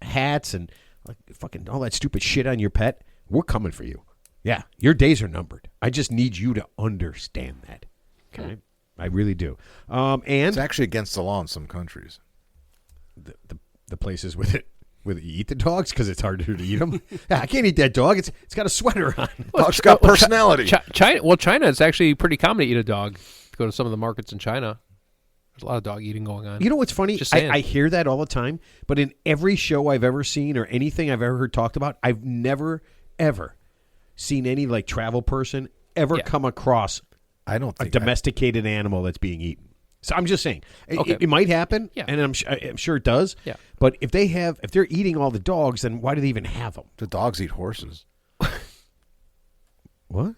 hats and like fucking all that stupid shit on your pet, we're coming for you. Yeah, your days are numbered. I just need you to understand that. Okay, I really do. It's And actually against the law in some countries. the places with you eat the dogs because it's harder to eat them. Yeah, I can't eat that dog. It's got a sweater on. Dog's got personality. China, it's actually pretty common to eat a dog. Go to some of the markets in China. There's a lot of dog eating going on. You know what's funny? Just saying. I hear that all the time, but in every show I've ever seen or anything I've ever heard talked about, I've never, ever seen any like travel person ever Yeah. come across I don't a think domesticated animal that's being eaten. So I'm just saying, Okay. it might happen, Yeah. and I'm sure it does. Yeah. But if they're eating all the dogs, then why do they even have them? the dogs eat horses. What?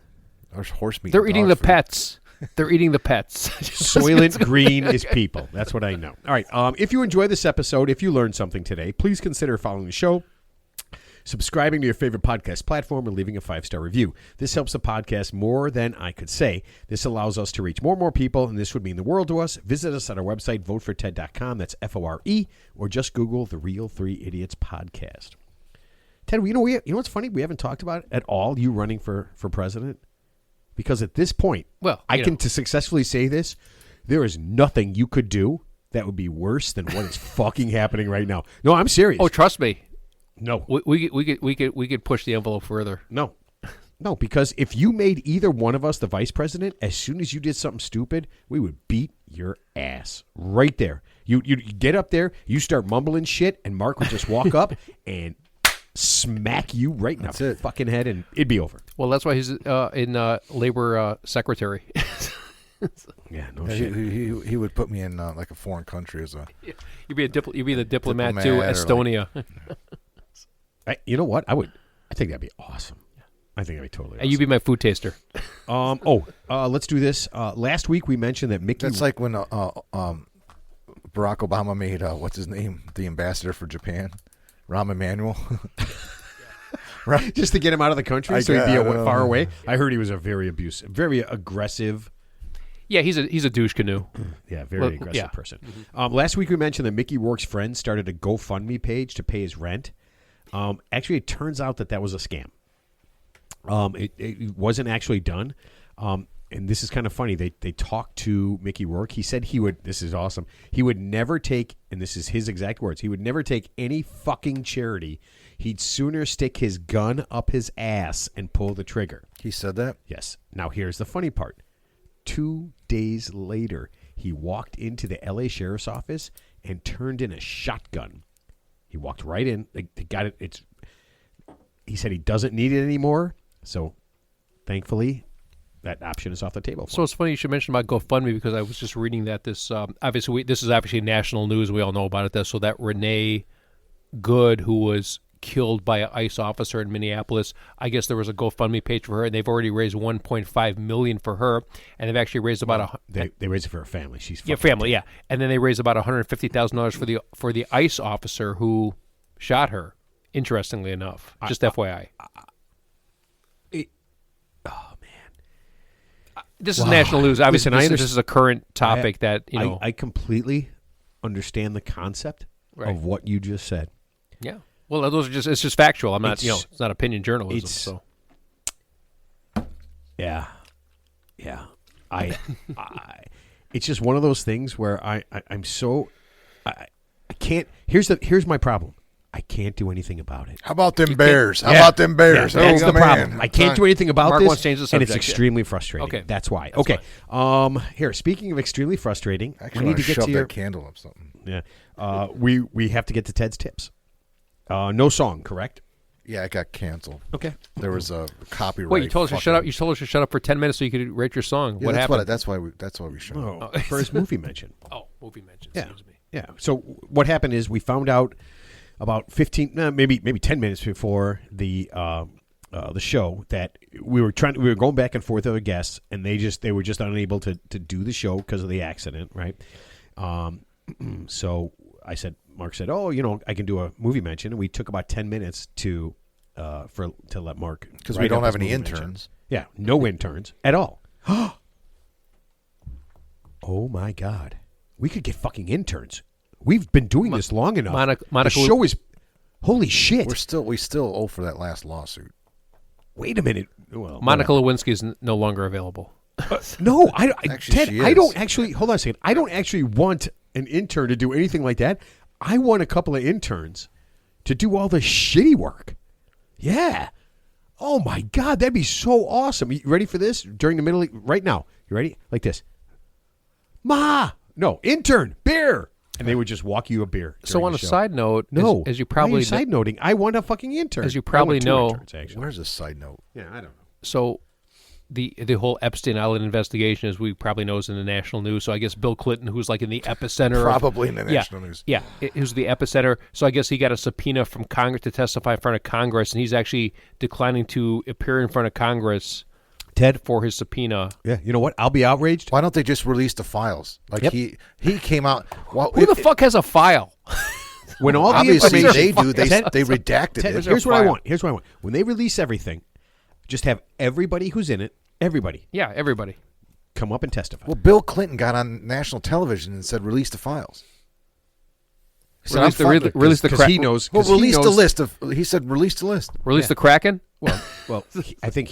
There's horse meat. They're in eating dog the food. pets. They're eating the pets. Soylent Green is people. That's what I know. All right. If you enjoy this episode, if you learned something today, please consider following the show, subscribing to your favorite podcast platform, and leaving a 5-star review. This helps the podcast more than I could say. This allows us to reach more and more people, and this would mean the world to us. Visit us at our website, voteforted.com. That's FORE, or just Google the Real 3 Idiots podcast. Ted, you know what's funny? We haven't talked about it at all, you running for president. Because at this point, Well, I you can know. to successfully say this, there is nothing you could do that would be worse than what is fucking happening right now. No, I'm serious. Oh, trust me. No. We could push the envelope further. No, because if you made either one of us the vice president, as soon as you did something stupid, we would beat your ass right there. You get up there, you start mumbling shit, and Mark would just walk up and smack you right in That's the it. fucking head, and it'd be over. Well, that's why he's in labor secretary. Yeah, no Yeah, shit. he would put me in like a foreign country as a. You'd be the diplomat to Diplomat or Estonia. You know what? I think that'd be awesome. I think that'd be totally. And you be my food taster. Let's do this. Last week we mentioned that Mickey. That's like when Barack Obama made what's his name, the ambassador for Japan, Rahm Emanuel. Right, just to get him out of the country, so he'd be far away. I heard he was a very abusive, very aggressive. Yeah, he's a douche canoe. Yeah, very aggressive person. Last week we mentioned that Mickey Rourke's friend started a GoFundMe page to pay his rent. Actually, it turns out that was a scam. It wasn't actually done. And this is kind of funny. They talked to Mickey Rourke. He said he would. This is awesome. He would never take, and this is his exact words. He would never take any fucking charity. He'd sooner stick his gun up his ass and pull the trigger. He said that? Yes. Now here's the funny part. 2 days later, he walked into the L.A. Sheriff's Office and turned in a shotgun. He walked right in. They got it. He said he doesn't need it anymore. So, thankfully, that option is off the table. So it's funny you should mention about GoFundMe because I was just reading that this this is obviously national news. We all know about it. So that Renee Good, who was killed by an ICE officer in Minneapolis, I guess there was a GoFundMe page for her, and they've already raised $1.5 million for her, and they've actually raised about they raised it for her family. She's family, yeah, and then they raised about $150,000 for the ICE officer who shot her. Interestingly enough, just FYI. This is national news. Obviously, Listen, this is a current topic I completely understand the concept of what you just said. Yeah. Well, it's just factual. I'm not, it's not opinion journalism. So. Yeah. It's just one of those things where I can't. Here's my problem. I can't do anything about it. How about them Bears? How about them Bears? That's the problem. I can't do anything about Mark this, wants to change the and it's subject, extremely frustrating. Okay. That's why. That's okay. Here, speaking of extremely frustrating, actually, we need to get shove to your that candle up something. Yeah. We have to get to Ted's tips. No song, correct? Yeah, it got canceled. Okay. There was a copyright. Wait, you told us to shut up. You told us to shut up for 10 minutes so you could rate your song. Yeah, what happened? That's why we shut up. Oh, first movie mention. Oh, movie mention. Yeah. Excuse me. Yeah. So what happened is we found out about 15, maybe 10 minutes before the show that we were going back and forth with our guests, and they were just unable to do the show because of the accident, right? So Mark said, "Oh, I can do a movie mention," and we took about 10 minutes to let Mark, because we don't have any interns. Yeah, no interns at all. Oh my God, we could get fucking interns. We've been doing this long enough. Monica, the show is holy shit. We still owe for that last lawsuit. Wait a minute. Well, Monica Lewinsky is no longer available. No, Actually, Ted, I don't actually. Hold on a second. I don't actually want an intern to do anything like that. I want a couple of interns to do all the shitty work. Yeah. Oh my God, that'd be so awesome. You ready for this? During the middle, right now. You ready? Like this. No, intern, beer. And they would just walk you a beer. So on a side note, no, as you probably side noting, I want a fucking intern. As you probably know, interns, where's a side note? Yeah, I don't know. So the whole Epstein Island investigation, as we probably know, is in the national news. So I guess Bill Clinton, who's like in the epicenter, probably in the national news. Yeah, it was the epicenter. So I guess he got a subpoena from Congress to testify in front of Congress, and he's actually declining to appear in front of Congress. Ted, for his subpoena. Yeah, you know what? I'll be outraged. Why don't they just release the files? Like he came out. Well, who the fuck has a file? When all obviously the they do, they redacted it. Here's what I want. When they release everything, just have everybody who's in it. Everybody. Yeah, everybody. Come up and testify. Well, Bill Clinton got on national television and said, "Release the files." Release the Kraken. He knows. Well, release the list of. He said, "Release the list." Release the Kraken. Well, I think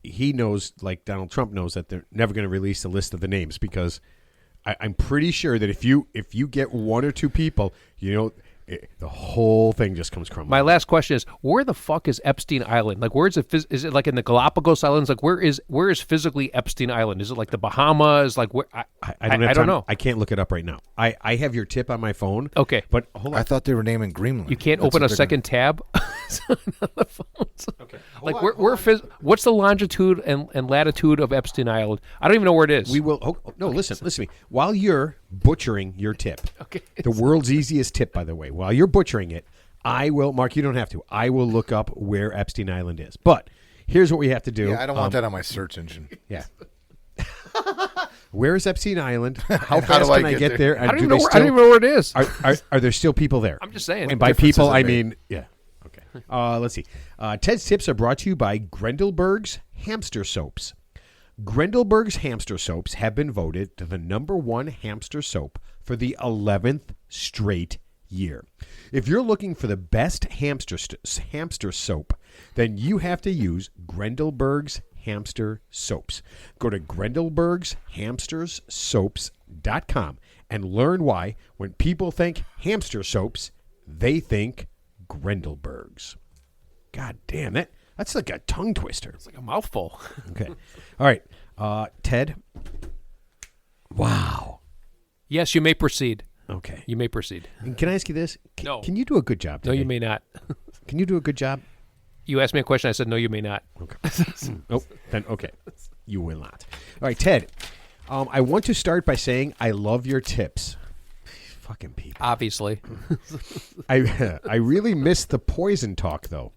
he knows, like Donald Trump knows, that they're never going to release the list of the names because I'm pretty sure that if you get one or two people, the whole thing just comes crumbling. My last question is, where the fuck is Epstein Island? Like, where is it? Is it like in the Galapagos Islands? Like, where is physically Epstein Island? Is it like the Bahamas? Like, where? I don't know. I can't look it up right now. I have your tip on my phone. Okay, but hold on. I thought they were naming Greenland. You can't open a second tab on the phones. Okay, like what's the longitude and latitude of Epstein Island? I don't even know where it is. We will. Listen to me. While you're butchering your tip, okay, the world's easiest tip, by the way. While you're butchering it, I will, Mark, you don't have to. I will look up where Epstein Island is. But Here's what we have to do. Yeah, I don't want that on my search engine. Yeah. Where is Epstein Island? How How fast do I can I get get there? there? I And don't even do know. they I don't even know where it is. still, are there still people there? I'm just saying. And by difference people, does it I make? mean, yeah. Okay. Let's see. Ted's tips are brought to you by Grendelberg's Hamster Soaps. Grendelberg's Hamster Soaps have been voted to the #1 hamster soap for the 11th straight year. If you're looking for the best hamster soap, then you have to use Grendelberg's Hamster Soaps. Go to grendelbergshamstersoaps.com and learn why when people think hamster soaps, they think Grendelbergs. God damn, that's like a tongue twister. It's like a mouthful. Okay. All right. Ted. Wow. Yes, you may proceed. Okay. You may proceed. And can I ask you this? No. Can you do a good job No, today? you may not. Can you do a good job? You asked me a question. I said, no, you may not. Okay. Oh, then okay. You will not. All right, Ted. I want to start by saying I love your tips. Fucking people. Obviously. I really miss the poison talk, though.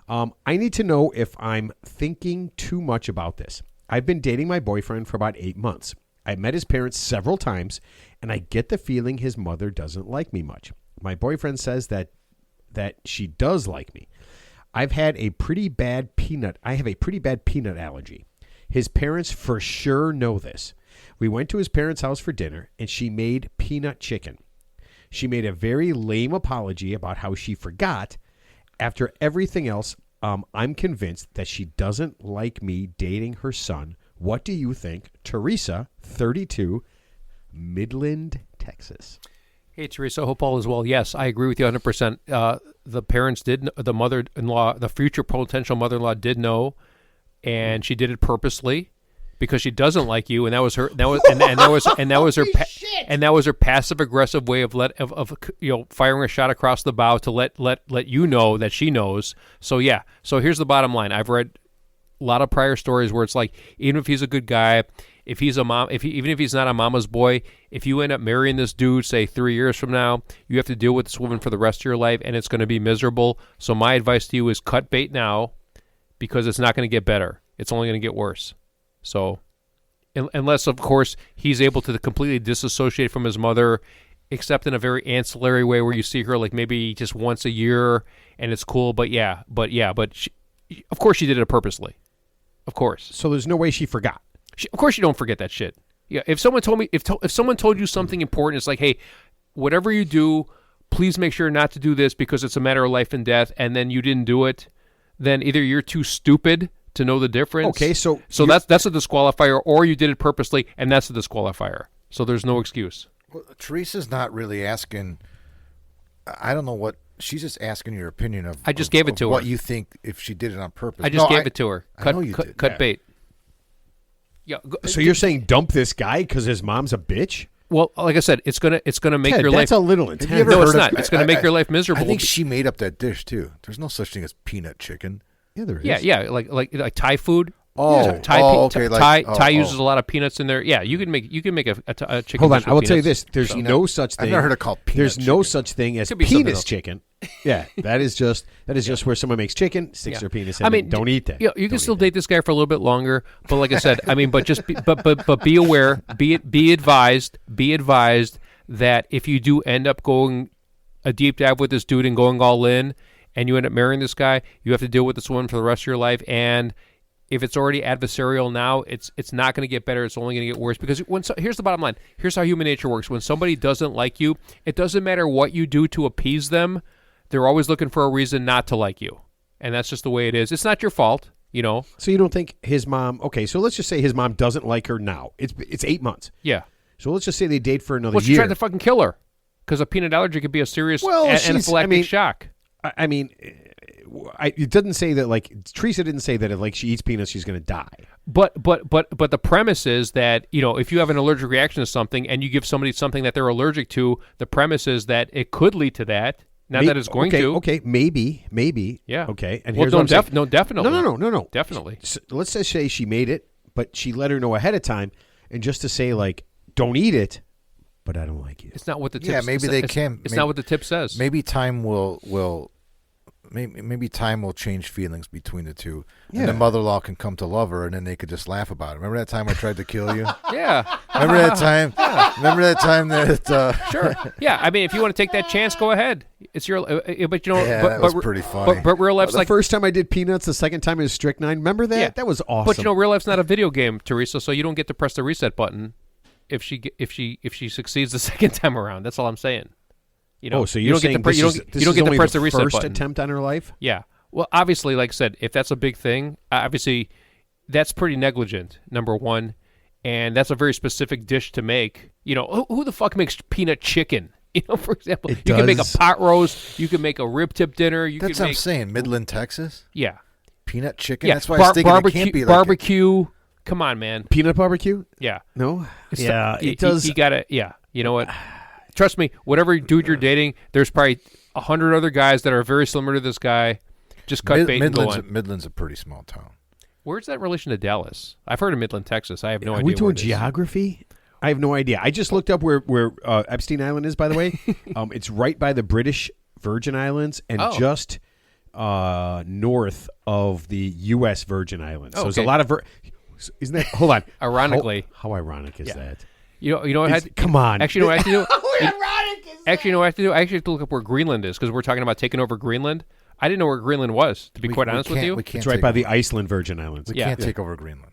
I need to know if I'm thinking too much about this. I've been dating my boyfriend for about 8 months. I met his parents several times, and I get the feeling his mother doesn't like me much. My boyfriend says that she does like me. I have a pretty bad peanut allergy. His parents for sure know this. We went to his parents' house for dinner, and she made peanut chicken. She made a very lame apology about how she forgot. After everything else, I'm convinced that she doesn't like me dating her son. What do you think? Teresa, 32, Midland, Texas. Hey, Teresa, hope all is well. Yes, I agree with you 100%. The parents the mother-in-law, the future potential mother-in-law did know, and she did it purposely because she doesn't like you, and that was her. That was her passive-aggressive way of firing a shot across the bow to let you know that she knows. So yeah. So here's the bottom line. I've read a lot of prior stories where it's like, even if he's a good guy, if he's a mom, even if he's not a mama's boy, if you end up marrying this dude, say 3 years from now, you have to deal with this woman for the rest of your life, and it's going to be miserable. So my advice to you is cut bait now, because it's not going to get better. It's only going to get worse. So, unless of course he's able to completely disassociate from his mother, except in a very ancillary way where you see her like maybe just once a year, and it's cool. But she, of course she did it purposely. Of course. So there's no way she forgot. Of course you don't forget that shit. Yeah, if someone told me, if someone told you something important, it's like, hey, whatever you do, please make sure not to do this because it's a matter of life and death, and then you didn't do it, then either you're too stupid to know the difference. Okay, so that's a disqualifier, or you did it purposely, and that's a disqualifier. So there's no excuse. Well, Teresa's not really asking. I don't know what she's just asking your opinion of. I just gave it to her. What you think if she did it on purpose? I just gave it to her. Cut bait. Yeah. So you're saying dump this guy because his mom's a bitch? Well, like I said, it's gonna make Ted, your life. That's a little intense. No, it's not. It's gonna make your life miserable. I think she made up that dish too. There's no such thing as peanut chicken. Yeah, there is. Yeah, like Thai food. Okay. Thai uses a lot of peanuts in there. Yeah, you can make a chicken. Hold on, dish I will with tell you peanuts. this: there's no such thing. I've never heard it called peanut There's no chicken. such thing as Could be something penis else. chicken. Yeah, that is just where someone makes chicken, sticks their penis in. I mean, don't eat that. You can still date this guy for a little bit longer, but like I said, I mean, but be aware, be advised that if you do end up going a deep dive with this dude and going all in, and you end up marrying this guy, you have to deal with this woman for the rest of your life. And if it's already adversarial now, it's not going to get better. It's only going to get worse. Because here's the bottom line. Here's how human nature works. When somebody doesn't like you, it doesn't matter what you do to appease them. They're always looking for a reason not to like you. And that's just the way it is. It's not your fault, you know. So you don't think his mom? Okay, so let's just say his mom doesn't like her now. It's 8 months. Yeah. So let's just say they date for another Well, she year. tried to fucking kill her because a peanut allergy could be a serious anaphylactic shock. I mean, it doesn't say that, like, Teresa didn't say that if, like, she eats peanuts, she's going to die. But the premise is that, you know, if you have an allergic reaction to something and you give somebody something that they're allergic to, the premise is that it could lead to that. Not that it's going to. Okay, maybe. Yeah. Okay. And well, here's what I'm saying. no, definitely. No. Definitely. So let's just say she made it, but she let her know ahead of time, and just to say, like, don't eat it, but I don't like you. It's not what the tip. Yeah, maybe they can. It's not what the tip says. Maybe time will maybe time will change feelings between the two, Yeah. and the mother-in-law can come to love her, and then they could just laugh about it. Remember that time I tried to kill you? Yeah. Remember that time? Remember that time that? Sure. Yeah. I mean, if you want to take that chance, go ahead. It's your. But you know. Yeah, but, that but, was pretty funny. But real life's The like. first time I did Peanuts, the second time it was Strychnine. Remember that? Yeah. That was awesome. But you know, real life's not a video game, Teresa. So you don't get to press the reset button if she succeeds the second time around. That's all I'm saying. You know, so you're don't saying get to, this you is- don't this get is to only press the the reset first button. attempt on her life? Yeah. Well, obviously, like I said, if that's a big thing, obviously, that's pretty negligent. Number one, and that's a very specific dish to make. You know, who the fuck makes peanut chicken? You know, for example, you can make a does. pot roast. You can make a rib tip dinner. You That's can what make I'm saying. Midland, Texas, yeah, peanut chicken. yeah. That's why I was thinking barbecue, it can't be like barbecue. Come on, man. Peanut barbecue? Yeah. No? It's Yeah, you, it does. You gotta. Yeah. You know what? Trust me. Whatever dude you're dating, there's probably 100 other guys that are very similar to this guy. Just cut bait and go on. Midland's a pretty small town. Where's that relation to Dallas? I've heard of Midland, Texas. I have no Are idea. we where doing it is. geography? I have no idea. I just looked up where Epstein Island is, by the way. It's right by the British Virgin Islands and Oh. just north of the U.S. Virgin Islands. So Oh, there's a okay. lot of... Isn't that... Hold on. Ironically. How ironic is that? You know what I It's- had? come on. Actually, you know what I have to do? Actually, you know what I have to do? I actually have to look up where Greenland is because we're talking about taking over Greenland. I didn't know where Greenland was, to be quite honest with you. We can't It's right take by the over- Iceland Virgin Islands. We Yeah. can't take over Greenland.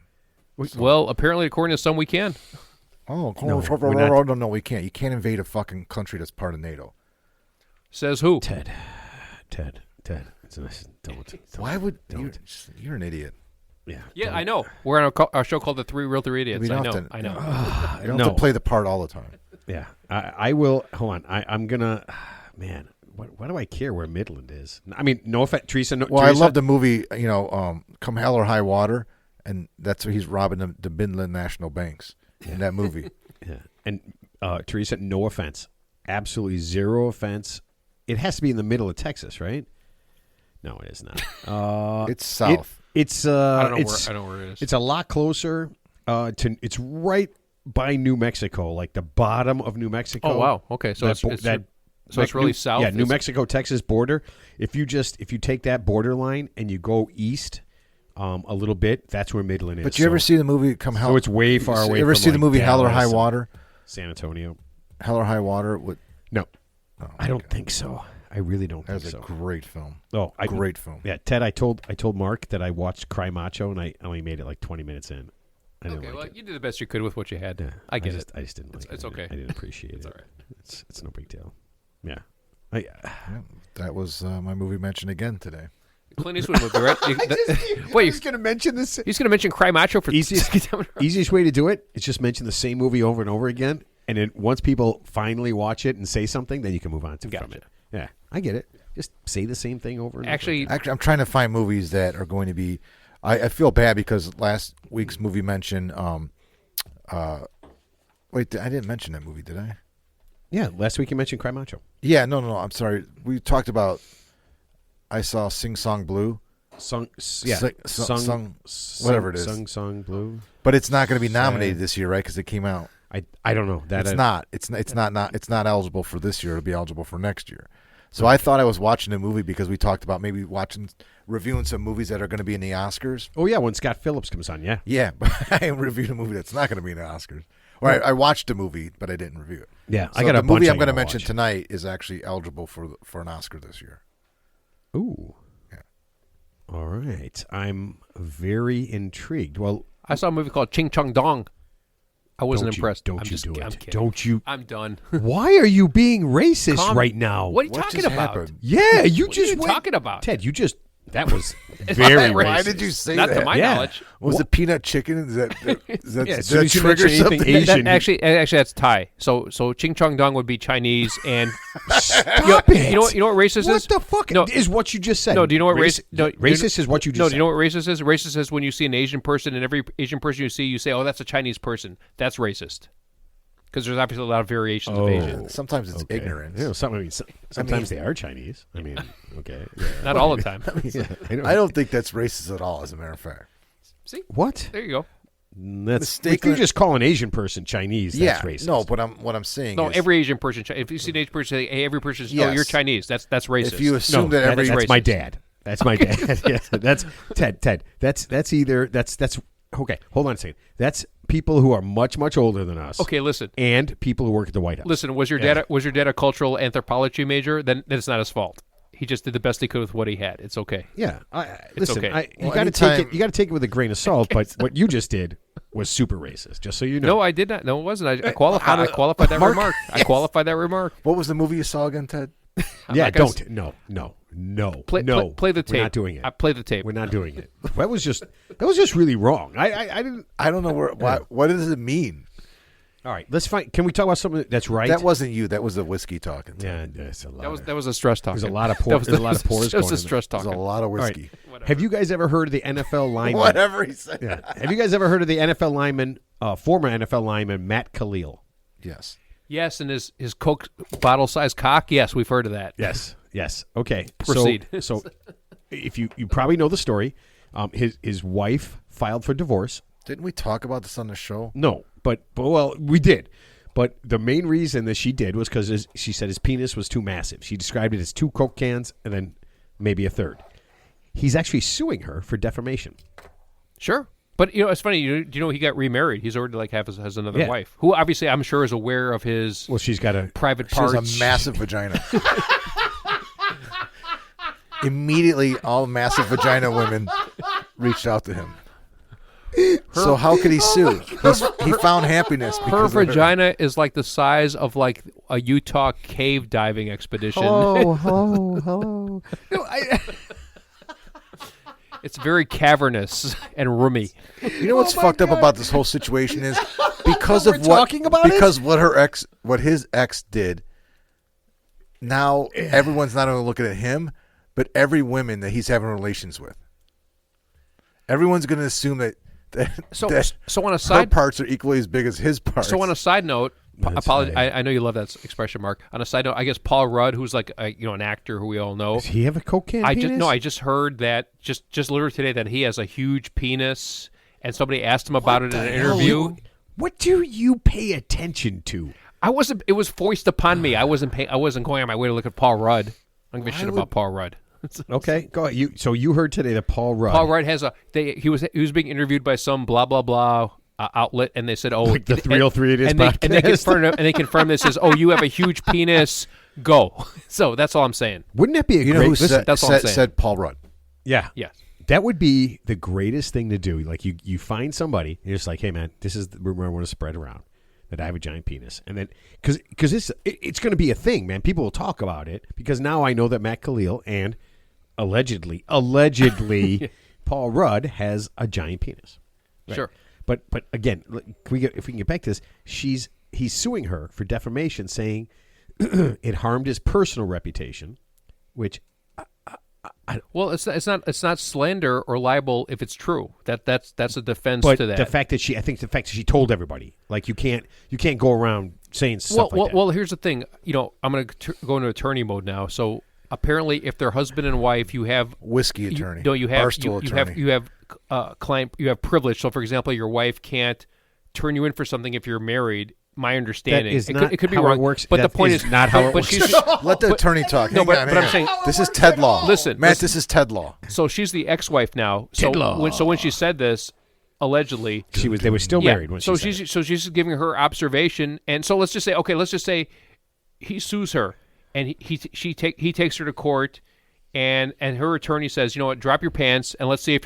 Well, apparently, according to some, we can. Oh, No, we're not. no, we can't. You can't invade a fucking country that's part of NATO. Says who? Ted. Don't. Why would don't. you're an idiot? Yeah. Yeah, I know. We're on a show called The Three Real Three Idiots. We I don't know. have to- I know. You don't No. have to play the part all the time. Yeah. I will... Hold on. I'm going to... Man, why do I care where Midland is? I mean, no offense, Teresa. Well, Teresa, I love the movie, Come Hell or High Water, and that's where he's robbing the Midland National Banks in that movie. Yeah. And Teresa, no offense. Absolutely zero offense. It has to be in the middle of Texas, right? No, it is not. It's south. It's I don't know it's, where. I don't know where it is. It's a lot closer to. It's right by New Mexico, like the bottom of New Mexico. Oh wow. Okay, so it's really south. Yeah, New Mexico Texas border. If you take that borderline and you go east a little bit, that's where Midland is. But you ever see the movie Come Hell? So it's way far away. You ever from, see the like, movie Hell or Dallas High and Water? San Antonio. Hell or High Water with No, oh, I don't think so. I really don't That think was so. a great film. Oh, Great film. Yeah, Ted, I told Mark that I watched Cry Macho and I only made it like 20 minutes in. I didn't Okay, like well, it. you did the best you could with what you had. Yeah, I get it. I just didn't like it. It's okay. I didn't appreciate it. It's all right. It's no big deal. Yeah. Yeah, that was my movie mentioned again today. Clint Eastwood movie, right? Wait, going to mention this. he's going to mention Cry Macho for Easiest way to do it is just mention the same movie over and over again. And then once people finally watch it and say something, then you can move on from Gotcha. it. Yeah, I get it. Just say the same thing over and over. Actually, again. Actually, I'm trying to find movies that are going to be. I feel bad because last week's movie mentioned. Wait, I didn't mention that movie, did I? Yeah, last week you mentioned Cry Macho. Yeah, no. I'm sorry. We talked about. I saw Sing Song Blue, Sung, yeah, whatever it is. Sung Blue. but it's not going to be nominated this year, right? Because it came out. I don't know that. It's not. It's not eligible for this year. It'll be eligible for next year. So I thought I was watching a movie because we talked about maybe reviewing some movies that are going to be in the Oscars. Oh yeah, when Scott Phillips comes on, yeah. Yeah, but I reviewed a movie that's not going to be in the Oscars. Or I watched a movie, but I didn't review it. Yeah, So I got the a bunch movie I I'm going to gotta mention watch. tonight is actually eligible for an Oscar this year. Ooh. Yeah. All right. I'm very intrigued. Well, I saw a movie called Ching Chong Dong. I wasn't impressed. Don't I'm you just, do I'm it. kidding. Don't you. I'm done. Why are you being racist Calm- right now? What are you What talking just about? happened? Yeah, you What just are you went- talking about? Ted, you just that was very racist. Why did you say Not that? to my Yeah. knowledge. Was it peanut chicken? Is that Yeah, as does soon that as you trigger mention anything something? Asian, Actually, that's Thai. So Ching Chong Dong would be Chinese, and Stop it. you know what racist What is? the fuck No. is what you just said? No, do you know what racist is? What you just No, said. do you know what racist is? Racist is when you see an Asian person, and every Asian person you see, you say, "Oh, that's a Chinese person." That's racist. Because there's obviously a lot of variations of Asian. Sometimes it's Okay. ignorance. You know, sometimes they are Chinese. I mean, okay. Yeah. Not all the time. Yeah, I don't think that's racist at all, as a matter of fact. See, What? there you go. That's if you just call an Asian person Chinese, that's racist. No, but what I'm saying No, is every Asian person. If you see an Asian person say, "Hey, every person," oh, you're Chinese. That's racist. If you assume that that's every my dad. That's my dad. Yeah, that's Ted. That's okay. Hold on a second. That's people who are much older than us. Okay, listen. And people who work at the White House. Listen, was your dad a cultural anthropology major? Then it's not his fault. He just did the best he could with what he had. It's okay. Yeah, It's listen. okay. You got to take it. You got to take it with a grain of salt. But what you just did was super racist. Just so you know. No, I did not. No, it wasn't. I qualified. I qualified that remark. I qualified that remark. What was the movie you saw again, Ted? Don't. No. Play the tape. We're not doing it. I play the tape. We're not doing it. That was just really wrong. I didn't. I don't know what does it mean? All right, let's find. Can we talk about something that's right? That wasn't you. That was the whiskey talking. Yeah, that's a lot. That was a stress talk. There's a lot of pores. There's a lot of pores. That was a stress talk. There's a lot of whiskey. Right. Have you guys ever heard of the NFL lineman? Whatever he said. Yeah. Have you guys ever heard of the NFL lineman, former NFL lineman Matt Khalil? Yes. Yes, and his Coke bottle-sized cock. Yes, we've heard of that. Yes. Okay. Proceed. So if you probably know the story, his wife filed for divorce. Didn't we talk about this on the show? No, but we did. But the main reason that she did was because she said his penis was too massive. She described it as 2 Coke cans and then maybe a third. He's actually suing her for defamation. Sure. But, it's funny. Do you know he got remarried? He's already has another wife, who obviously I'm sure is aware of his she's got a private parts. parts. She has a massive vagina. Immediately, all massive vagina women reached out to him. So how could he sue? He found happiness. Her vagina is like the size of like a Utah cave diving expedition. Hello. No, it's very cavernous and roomy. You know what's fucked up about this whole situation is because of what his ex did. Now everyone's not only looking at him, but every woman that he's having relations with. Everyone's going to assume that on a her side parts are equally as big as his parts. So on a side note, I know you love that expression, Mark. On a side note, I guess Paul Rudd, who's like an actor who we all know. Does he have a Coke can penis? I just heard that just literally today that he has a huge penis, and somebody asked him about it in an interview. What do you pay attention to? I wasn't. It was foisted upon me. I wasn't going on my way to look at Paul Rudd. I'm gonna shit about Paul Rudd. Okay, go ahead. So you heard today that Paul Rudd has he was being interviewed by some blah blah blah outlet, and they said, "Oh, like the 303 it is podcast." And they confirmed this says, "Oh, you have a huge penis. Go." So that's all I'm saying. Wouldn't that be a great? That's all I'm saying. Said Paul Rudd. Yeah. Yes. That would be the greatest thing to do. Like you find somebody, and you're just like, "Hey, man, this is the rumor I want to spread around that I have a giant penis," and then because it's going to be a thing, man. People will talk about it because now I know that Matt Khalil and allegedly Paul Rudd has a giant penis. Right? Sure. But again, if we can get back to this, he's suing her for defamation, saying it harmed his personal reputation, which well, it's not slander or libel if it's true. That's a defense to that. The fact that she told everybody, like you can't go around saying stuff like that. Well, here's the thing. I'm going to go into attorney mode now. So apparently, if they're husband and wife, you have whiskey attorney. You have client. You have privilege. So, for example, your wife can't turn you in for something if you're married. My understanding, that is not it could be how wrong. It works. But the point is not how it works. Let the attorney talk. No, but I'm saying this is Ted Law. Listen, Matt, this is Ted Law. So she's the ex-wife now. So when she said this, allegedly, they were still married when she's giving her observation, and so let's just say he sues her, and he takes her to court, and her attorney says, you know what, drop your pants, and let's see if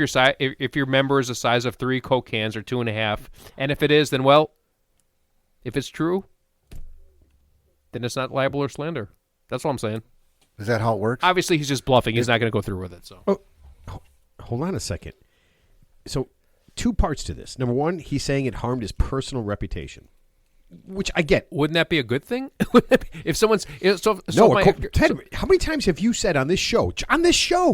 your member is the size of 3 Coke cans or 2.5, and if it is, then well, if it's true, then it's not libel or slander. That's all I'm saying. Is that how it works? Obviously, he's just bluffing. He's not going to go through with it. So, hold on a second. So, 2 parts to this. Number 1, he's saying it harmed his personal reputation, which I get. Wouldn't that be a good thing? If someone's Ted, how many times have you said on this show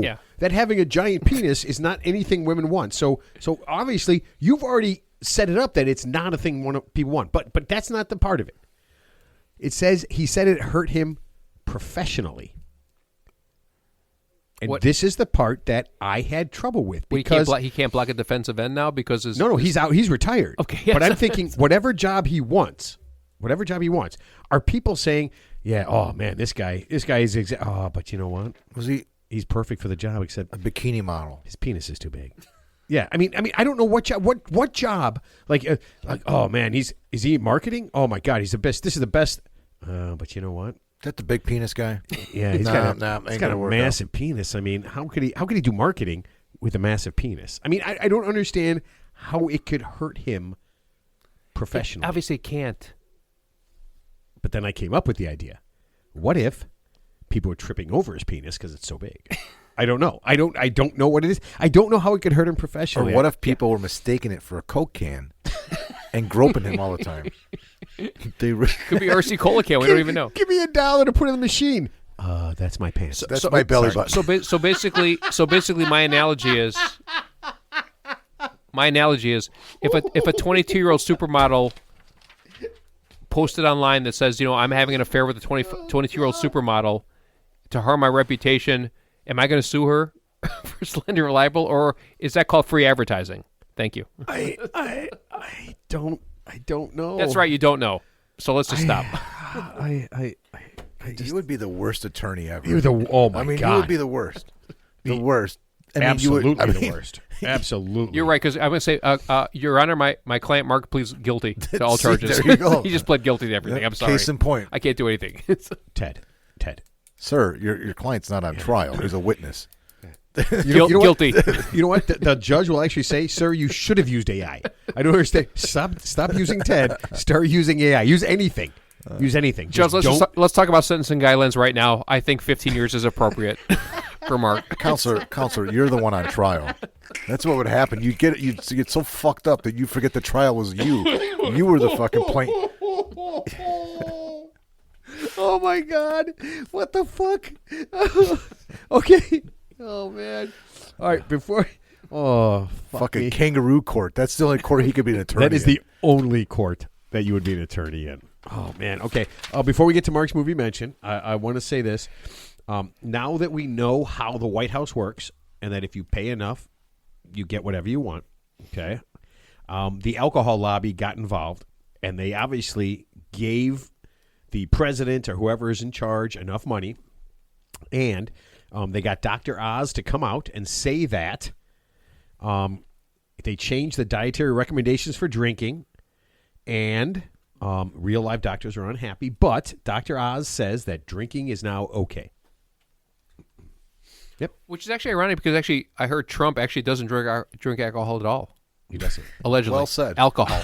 yeah, that having a giant penis is not anything women want? So obviously you've already set it up that it's not a thing people want. But that's not the part of it. It says he said it hurt him professionally. And What- this is the part that I had trouble with Well, because he can't block a defensive end now because his no, he's out. He's retired. Okay, yes. But I'm thinking whatever job he wants, are people saying, yeah, oh man, this guy is but you know what? Was he He's perfect for the job except a bikini model? his penis is too big. Yeah, I mean, I don't know what job. Like, oh man, is he marketing? Oh my God, he's the best. This is the best. But you know what? Is that the big penis guy? Yeah, he's Nah, got ain't a gonna work massive penis. I mean, how could he do marketing with a massive penis? I mean, I don't understand how it could hurt him professionally. obviously it can't. But then I came up with the idea: what if people were tripping over his penis because it's so big? I don't know. I don't know what it is. I don't know how it could hurt him Or professionally. what if people were mistaking it for a Coke can and groping him all the time? They Could be RC Cola can. We don't even know. Give me $1 to put in the machine. That's my pants. That's my belly button. So basically, my analogy is if a 22-year-old supermodel posted online that says, I'm having an affair with a 22-year-old supermodel to harm my reputation, am I going to sue her for slander libel, or is that called free advertising? Thank you. I don't know. That's right. You don't know. So let's just stop. You would be the worst attorney ever. Oh my I mean, God. you would be the worst. The worst. I mean, Absolutely you would, the worst. Absolutely. You're right, because I'm going to say, Your Honor, my client Mark pleads guilty to all See, charges. there you go. He just pled guilty to everything. I'm sorry. Case in point. I can't do anything. Ted. Sir, your client's not on trial. He's a witness. Guilty. You know what? The judge will actually say, "Sir, you should have used AI." I don't understand. Stop using Ted. Start using AI. Use anything. Use anything. Judge, Just let's talk about sentencing guidelines right now. I think 15 years is appropriate for Mark. Counselor, you're the one on trial. That's what would happen. You'd get so fucked up that you forget the trial was you. You were the fucking plaintiff. Oh my God! What the fuck? Okay. Oh man! All right, before. Oh, Fucking me. kangaroo court. That's the only court he could be an attorney That is in. the only court that you would be an attorney in. Oh man! Okay. Before we get to Mark's movie mention, I want to say this. Now that we know how the White House works, and that if you pay enough, you get whatever you want. Okay. The alcohol lobby got involved, and they obviously gave the president or whoever is in charge enough money, and they got Dr. Oz to come out and say that they changed the dietary recommendations for drinking, and real live doctors are unhappy, but Dr. Oz says that drinking is now okay. Yep. Which is actually ironic because actually I heard Trump actually doesn't drink alcohol at all. He doesn't. Allegedly. Well said. Alcohol.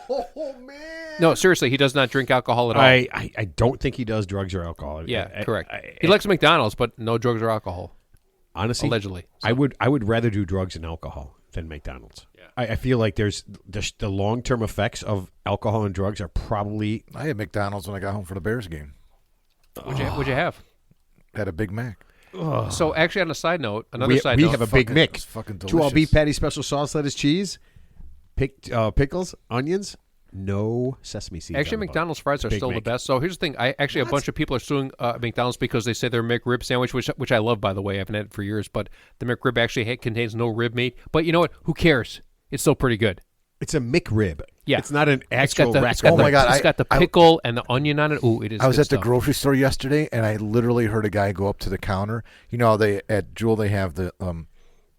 Oh, man. No, seriously, he does not drink alcohol at all. I don't think he does drugs or alcohol. Yeah, correct. He likes McDonald's, but no drugs or alcohol. Honestly, Allegedly. I would rather do drugs and alcohol than McDonald's. Yeah. I feel like there's the long-term effects of alcohol and drugs are probably... I had McDonald's when I got home for the Bears game. What'd you have? Had a Big Mac. So actually, on a side note, we have a Big Mick. It's fucking 2 all delicious. beef patty, special sauce, lettuce, cheese, pickles, onions, no sesame seeds. Actually, on the McDonald's fries are Big still the Mac. best. So here's the thing: a bunch of people are suing McDonald's because they say their McRib sandwich, which I love, by the way, I haven't had it for years, but the McRib actually contains no rib meat. But you know what? Who cares? It's still pretty good. It's a McRib. Yeah. It's not an It's got actual the, rack. it's got Oh the- my God, It's got the pickle and the onion on it. Ooh, it is. I was good at the stuff. grocery store yesterday, and I literally heard a guy go up to the counter. You know, they at Jewel they have the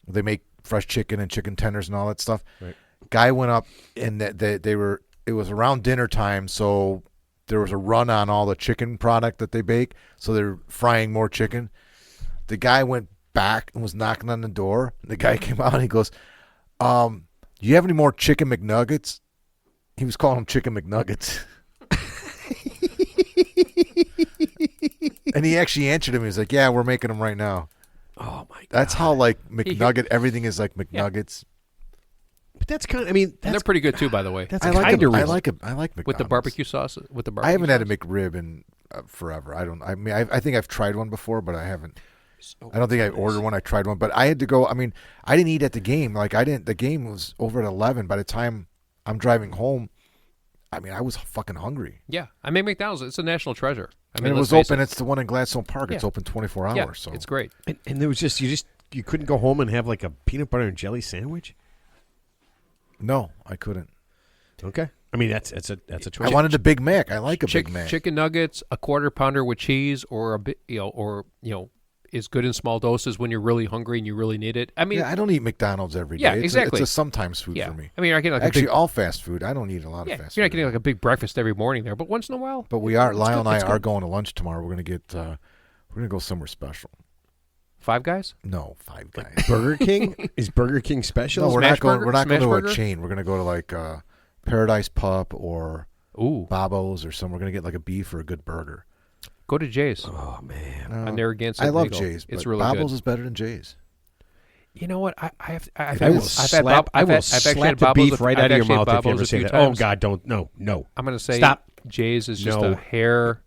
they make fresh chicken and chicken tenders and all that stuff. Right. Guy went up, and they were. It was around dinner time, so there was a run on all the chicken product that they bake. So they're frying more chicken. The guy went back and was knocking on the door. The guy came out and he goes, "Do you have any more chicken McNuggets?" He was calling them chicken McNuggets. And he actually answered him. He was like, "Yeah, we're making them right now." Oh my God. That's how like McNugget. Everything is like McNuggets. But that's kind of. I mean, And they're pretty good too, by the way. That's I like kind them. of I real. like it. I like McDonald's With the barbecue sauce. With the barbecue I haven't had a sauce. McRib in forever. I don't. I mean, I think I've tried one before, but I haven't. I don't think I ordered one. I tried one, but I had to go. I mean, I didn't eat at the game. Like I didn't. The game was over at 11. By the time I'm driving home, I mean, I was fucking hungry. Yeah, I mean McDonald's. It's a national treasure. I mean, And it was let's face open. It's the one in Gladstone Park. It's Yeah. open 24 hours. Yeah, So it's great. And there was you couldn't go home and have like a peanut butter and jelly sandwich. No, I couldn't. Okay, I mean that's a choice. I wanted a Big Mac. I like a Chick- Big Mac. Chicken nuggets, a quarter pounder with cheese, or a bit, is good in small doses when you're really hungry and you really need it. I mean, Yeah, I don't eat McDonald's every day. Yeah, It's exactly. It's a sometimes food yeah. for me. I mean, I get like Actually, a big, all fast food. I don't eat a lot yeah, of fast you're not food. getting like a big breakfast every morning there, but once in a while. But we are. Lyle good. and I It's are good. going to lunch tomorrow. We're going to get. We're going to go somewhere special. Five Guys? No, Five Guys. Burger King is Burger King special. No, we're Smash not going. Burger? We're not going Smash to Burger? a chain. We're going to go to like Paradise Pup or Ooh, Babos or something. We're going to get like a beef or a good burger. go to Jay's Oh man, on Narragansett. I love Bagel. Jay's. It's but really Babos good. is better than Jay's. You know what? I've had I will I've had slap. Bob- I I've will had- I've actually slap had the Bobos beef a- right I've out of your actually had mouth if you Bobos ever a say few that. Oh times. God, don't. No. I'm going to say Stop. Jay's is just No. a hair,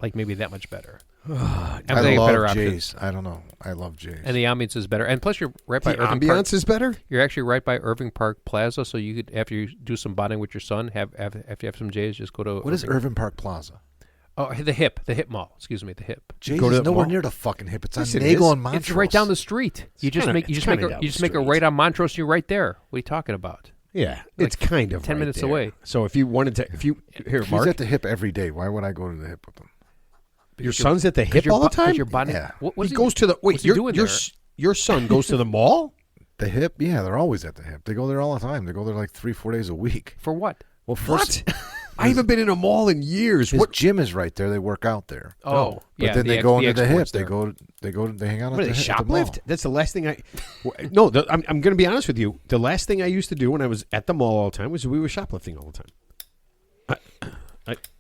like maybe that much better. I I'm saying better love option. Jay's. I don't know. I love Jay's. And the ambiance is better. And plus, you're right by The Irving Park. ambiance is better. You're actually right by Irving Park Plaza, so you could, after you do some bonding with your son, after you have some J's, just go to What is Irving Park Plaza? Oh, the Hip Mall. Excuse me, the Hip. Jay's Go to is the nowhere mall? near the fucking Hip. It's on Yes, it Nagel is. and Montrose. It's right down the street. You just kinda- make it's kinda down you the just make a street. right on Montrose. And you're right there. What are you talking about? Yeah, it's kind of 10 right minutes there. away. So if you wanted to, here, He's Mark, at the Hip every day. Why would I go to the Hip with him? your son's at the hip all the time. You're bonding. Yeah. What He goes to the what's he doing there? your son goes to the mall. The Hip? Yeah, they're always at the Hip. They go there all the time. They go there like 3-4 days a week. For what? Well, first, What? I haven't been in a mall in years. his What? gym is right there. They work out there. Oh, But yeah. then they go into the Hip. exports there. They hang out What at do the they Hip. at the mall. shoplift? That's the last thing I. No, I'm going to be honest with you. The last thing I used to do when I was at the mall all the time was we were shoplifting all the time.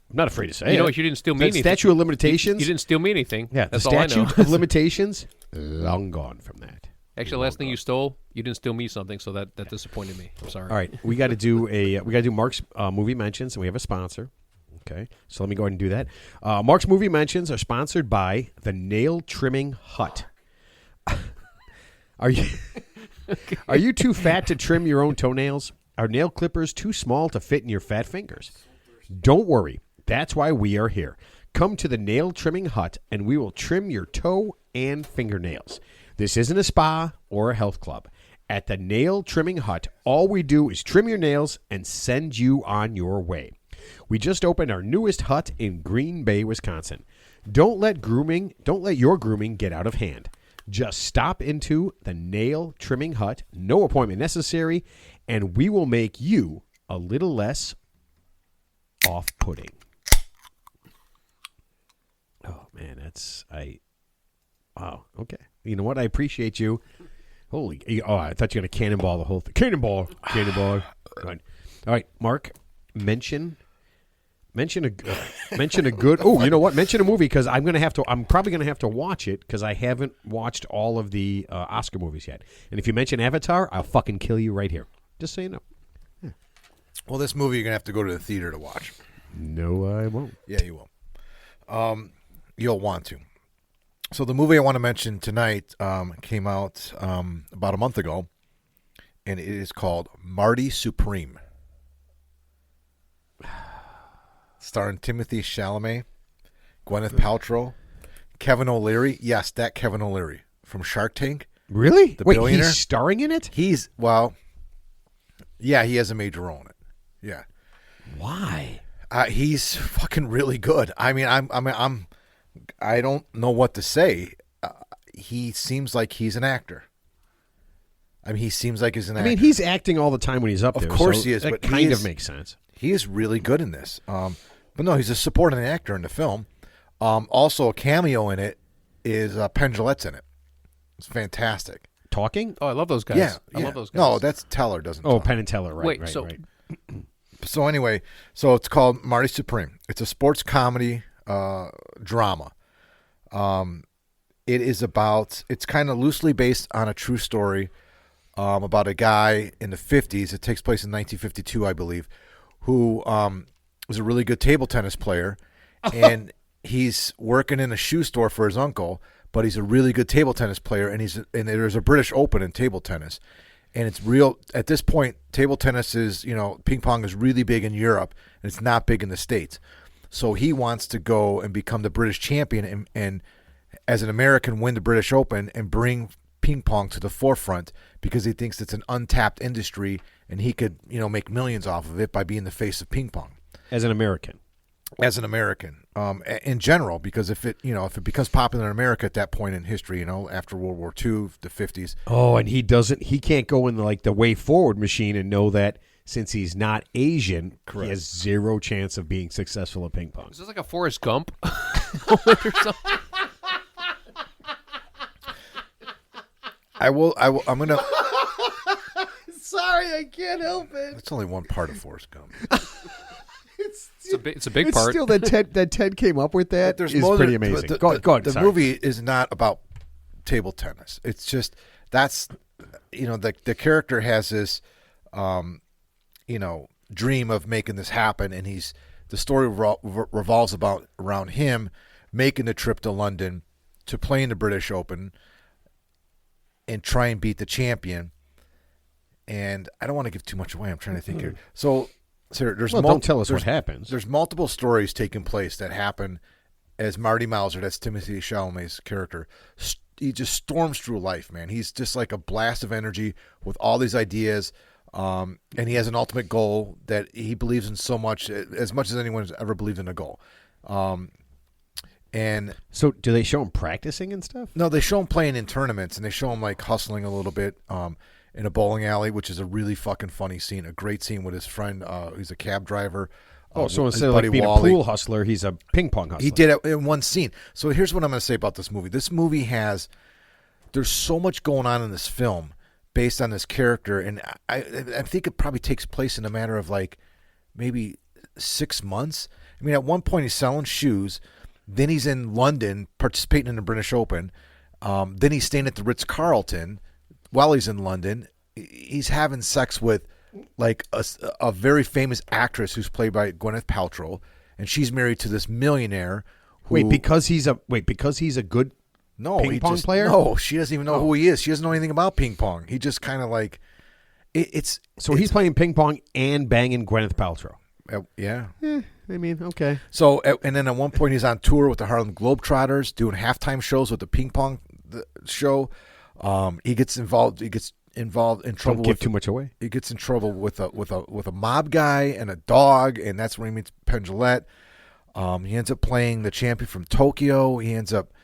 I'm not afraid to say You know it. what? You didn't steal me That anything. statute of limitations. You didn't steal me anything. Yeah, That's the all I know. statute of limitations long gone from that. Actually, the last thing you stole, you didn't steal me something, so that disappointed me. I'm sorry. All right, we got to do Mark's movie mentions, and we have a sponsor. Okay, so let me go ahead and do that. Mark's movie mentions are sponsored by the Nail Trimming Hut. Are you too fat to trim your own toenails? Are nail clippers too small to fit in your fat fingers? Don't worry. That's why we are here. Come to the Nail Trimming Hut, and we will trim your toe and fingernails. This isn't a spa or a health club. At the Nail Trimming Hut, all we do is trim your nails and send you on your way. We just opened our newest hut in Green Bay, Wisconsin. Don't let your grooming get out of hand. Just stop into the Nail Trimming Hut, no appointment necessary, and we will make you a little less off-putting. Oh man, wow. Okay, you know what? I appreciate you. Holy! Oh, I thought you were gonna cannonball the whole thing. Cannonball. Good. All right, Mark. Mention a good. Oh, you know what? Mention a movie because I'm probably gonna have to watch it because I haven't watched all of the Oscar movies yet. And if you mention Avatar, I'll fucking kill you right here. Just so you know. Well, this movie you're going to have to go to the theater to watch. No, I won't. Yeah, you will. You'll want to. So the movie I want to mention tonight came out about a month ago, and it is called Marty Supreme. Starring Timothee Chalamet, Gwyneth Paltrow, Kevin O'Leary. Yes, that Kevin O'Leary from Shark Tank. Really? The Wait, billionaire? he's starring in it? He has a major role in it. Yeah. Why? He's fucking really good. I mean, I don't know what to say. He seems like he's an actor. I mean, he seems like he's an actor. I mean, he's acting all the time when he's up Of there. course so he is, That but he kind is- of makes sense. He is really good in this. But no, he's a supporting actor in the film. Also, a cameo in it is Penn Jillette's in it. It's fantastic. Talking? Oh, I love those guys. Yeah, I love those guys. No, that's Teller doesn't. Oh, talk. Penn and Teller, right? Wait, right, so- right. So anyway, so it's called Marty Supreme. It's a sports comedy drama. It's kind of loosely based on a true story about a guy in the 50s. It takes place in 1952, I believe, who was a really good table tennis player, and he's working in a shoe store for his uncle, but he's a really good table tennis player, and there's a British Open in table tennis. And it's real at this point. Table tennis is, ping pong is really big in Europe, and it's not big in the States. So he wants to go and become the British champion and as an American win the British Open and bring ping pong to the forefront because he thinks it's an untapped industry and he could, make millions off of it by being the face of ping pong. As an American. In general, because if it becomes popular in America at that point in history, after World War II, the 50s. Oh, and he can't go in the way forward machine and know that since he's not Asian, Correct. he has zero chance of being successful at ping pong. Is this like a Forrest Gump moment or something? I'm going to... Sorry, I can't help it. That's only one part of Forrest Gump. It's a big part. Still, that Ted came up with that is pretty amazing. Go on, the sorry. movie is not about table tennis. It's just the character has this, dream of making this happen, and the story revolves around him making the trip to London to play in the British Open and try and beat the champion. And I don't want to give too much away. I'm trying to think here. So. Sir, don't tell us what happens. There's multiple stories taking place that happen as Marty Mauser, that's Timothee Chalamet's character. He just storms through life, man. He's just like a blast of energy with all these ideas, and he has an ultimate goal that he believes in so much as anyone's ever believed in a goal. And so, do they show him practicing and stuff? No, they show him playing in tournaments, and they show him like hustling a little bit. In a bowling alley, which is a really fucking funny scene, a great scene with his friend. He's a cab driver. So instead of being a pool hustler, he's a ping pong hustler. He did it in one scene. So here's what I'm going to say about this movie. This movie there's so much going on in this film based on this character, and I think it probably takes place in a matter of like maybe 6 months. I mean, at one point he's selling shoes, then he's in London participating in the British Open, then he's staying at the Ritz-Carlton. While he's in London, he's having sex with like a very famous actress who's played by Gwyneth Paltrow, and she's married to this millionaire. Because he's a good ping pong player? No, she doesn't even know who he is. She doesn't know anything about ping pong. He just kind of like he's playing ping pong and banging Gwyneth Paltrow. Yeah. I mean, okay. So and then at one point he's on tour with the Harlem Globetrotters, doing halftime shows with the ping pong show. He gets involved in trouble. Don't give too much away. He gets in trouble with a mob guy and a dog, and that's when he meets Penn Jillette. He ends up playing the champion from Tokyo. He ends up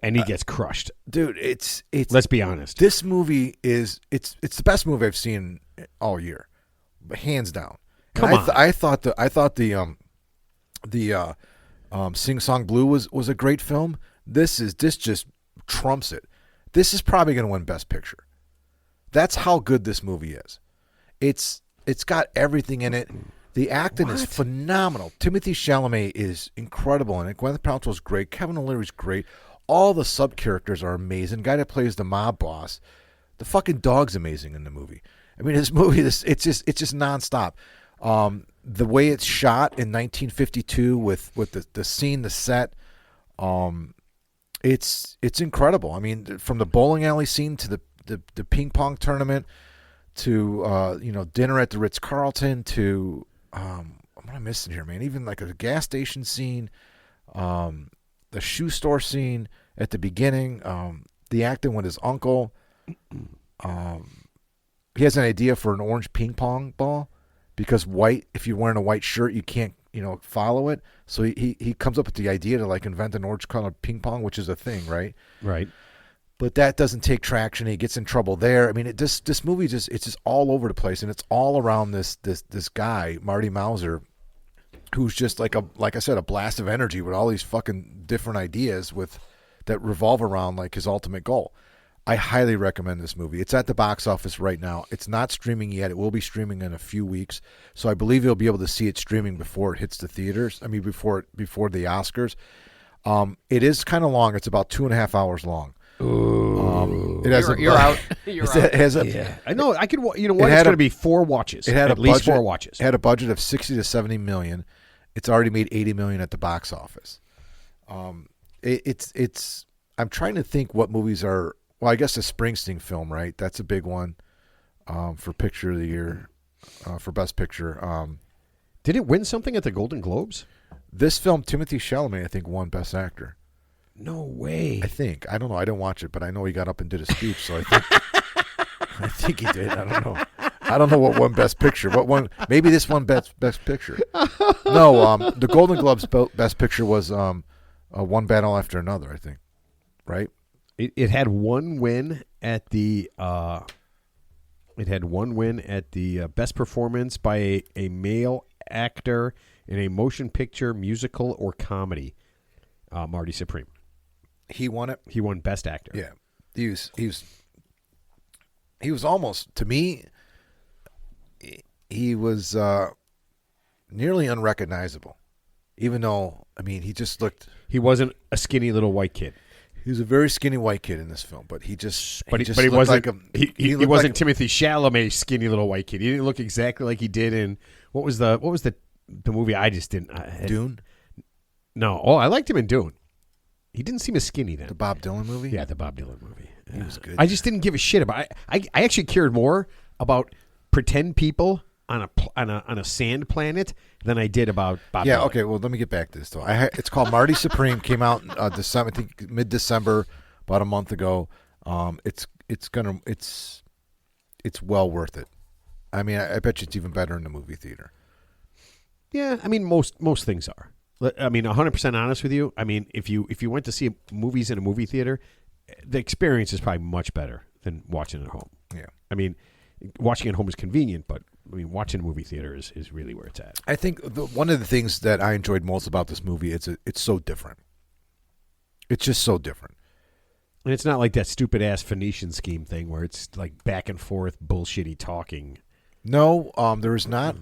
and he gets crushed. Dude, it's let's be honest. This movie it's the best movie I've seen all year, hands down. Come on. I thought the Sing Song Blue was a great film. This just trumps it. This is probably going to win Best Picture. That's how good this movie is. It's got everything in it. The acting is phenomenal. Timothée Chalamet is incredible in it. Gwyneth Paltrow is great. Kevin O'Leary's great. All the sub characters are amazing. The guy that plays the mob boss, the fucking dog's amazing in the movie. I mean, this movie, it's just nonstop. The way it's shot in 1952 with the scene, the set. It's incredible. I mean, from the bowling alley scene to the ping pong tournament to dinner at the Ritz-Carlton to what am I missing here, man? Even like a gas station scene, the shoe store scene at the beginning, the acting with his uncle. He has an idea for an orange ping pong ball because if you're wearing a white shirt, you can't follow it. So he comes up with the idea to like invent an orange colored ping pong, which is a thing, right? Right. But that doesn't take traction. He gets in trouble there. I mean, this movie it's just all over the place, and it's all around this guy Marty Mauser, who's just like I said, a blast of energy with all these fucking different ideas that revolve around like his ultimate goal. I highly recommend this movie. It's at the box office right now. It's not streaming yet. It will be streaming in a few weeks. So I believe you'll be able to see it streaming before it hits the theaters. I mean, before the Oscars. It is kind of long. It's about 2.5 hours long. Ooh. You're out. I know. I could. You know what? It's going to be 4 watches. It had at least 4 watches. It had a budget of 60 to 70 million. It's already made 80 million at the box office. It's. I'm trying to think what movies are. Well, I guess the Springsteen film, right? That's a big one for Picture of the Year, for Best Picture. Did it win something at the Golden Globes? This film, Timothée Chalamet, I think, won Best Actor. No way. I think. I don't know. I didn't watch it, but I know he got up and did a speech, so I think I think he did. I don't know. I don't know what won Best Picture. What one? Maybe this one Best Picture. No, the Golden Globes Best Picture was One Battle After Another, I think. Right? It had one win at the best performance by a male actor in a motion picture, musical, or comedy. Marty Supreme. He won it. He won Best Actor. Yeah, he was almost, to me, he was nearly unrecognizable. Even though, I mean, he just looked. He wasn't a skinny little white kid. He was a very skinny white kid in this film, but he just. But he looked wasn't. Like he wasn't Timothée Chalamet, skinny little white kid. He didn't look exactly like he did in what was the movie I just didn't. Dune. No, I liked him in Dune. He didn't seem as skinny then. The Bob Dylan movie? Yeah, the Bob Dylan movie. He was good. I just didn't give a shit about. I actually cared more about pretend people on a sand planet than I did about Bob Dylan. Okay. Well, let me get back to this though. It's called Marty Supreme. Came out December, I think mid-December, about a month ago. It's well worth it. I mean, I bet you it's even better in the movie theater. Yeah, I mean most things are. I mean, 100% honest with you. I mean, if you went to see movies in a movie theater, the experience is probably much better than watching it at home. Yeah. I mean, watching at home is convenient, but I mean, watching a movie theater is really where it's at. I think one of the things that I enjoyed most about this movie is it's so different. It's just so different. And it's not like that stupid ass Phoenician scheme thing where it's like back and forth bullshitty talking. No, there is not.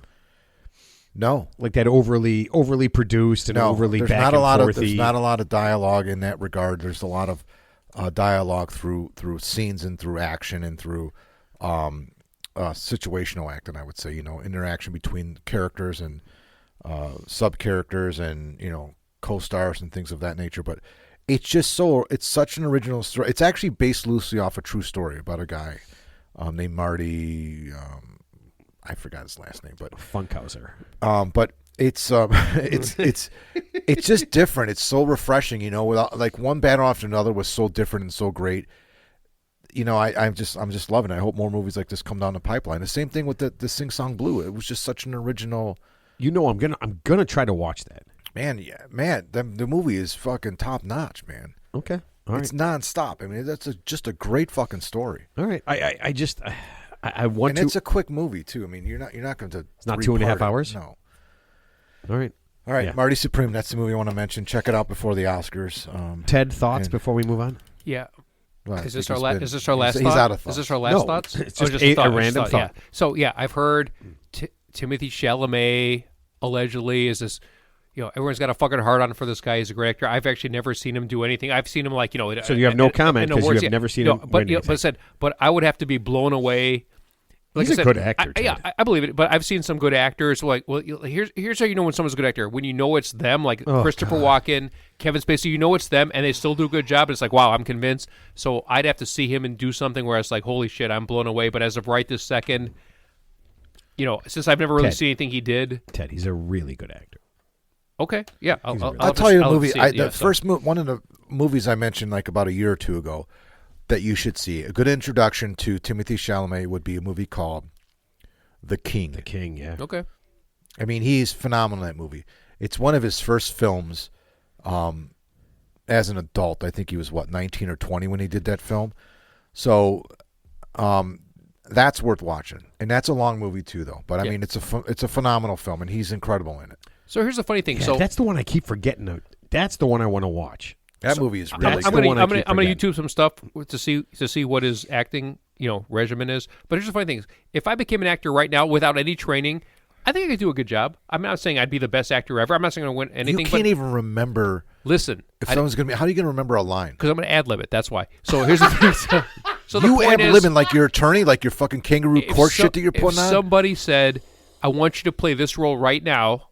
No, like that overly produced and overly there's back not and a lot forthy. of there's not a lot of dialogue in that regard. There's a lot of dialogue through scenes and through action and through situational acting. I would say, interaction between characters and sub characters and co-stars and things of that nature. But it's just it's such an original story. It's actually based loosely off a true story about a guy named Marty. I forgot his last name, but Funkhauser. But it's it's just different. It's so refreshing, Without like One Battle After Another was so different and so great. I'm just loving it. I hope more movies like this come down the pipeline. The same thing with the Sing Song Blue. It was just such an original. I'm gonna try to watch that. Man, the movie is fucking top notch, man. Okay, all right. It's nonstop. I mean, that's just a great fucking story. All right, I want to. And it's a quick movie too. I mean, you're not going to. It's not 2.5 hours. No. All right. Yeah. Marty Supreme. That's the movie I want to mention. Check it out before the Oscars. Ted, thoughts before we move on? Yeah. Well, Is this our last thought? He's out of thoughts. Is this our last No, thoughts? it's just a random thought. Yeah. So yeah, I've heard Timothée Chalamet allegedly is this. Everyone's got a fucking hard on for this guy. He's a great actor. I've actually never seen him do anything. I've seen him So you have no comment because you have never seen him. But I would have to be blown away. Like He's I said, a good actor. I believe it. But I've seen some good actors. Here's how you know when someone's a good actor. When you know it's them, like Christopher Walken, Kevin Spacey. You know it's them, and they still do a good job. And it's like, wow, I'm convinced. So I'd have to see him and do something where it's like, holy shit, I'm blown away. But as of right this second, since I've never really seen anything he did. Ted, he's a really good actor. Okay, yeah, I'll tell you a movie. One of the movies I mentioned like about a year or two ago that you should see. A good introduction to Timothée Chalamet would be a movie called The King. The King, yeah. Okay. I mean, he's phenomenal in that movie. It's one of his first films as an adult. I think he was 19 or 20 when he did that film. So that's worth watching, and that's a long movie too, though. But I mean, it's a phenomenal film, and he's incredible in it. So here's the funny thing. Yeah, so that's the one I keep forgetting. That's the one I want to watch. That movie is really. I'm gonna YouTube some stuff to see what his acting regimen is. But here's the funny thing: if I became an actor right now without any training, I think I could do a good job. I'm not saying I'd be the best actor ever. I'm not saying I'm going to win anything. You can't even remember. Listen, if someone's going to be, how are you going to remember a line? Because I'm going to ad lib it. That's why. So here's the thing. So the you point ad libbing like your attorney, like your fucking kangaroo court shit that you're putting on. If somebody said, "I want you to play this role right now,"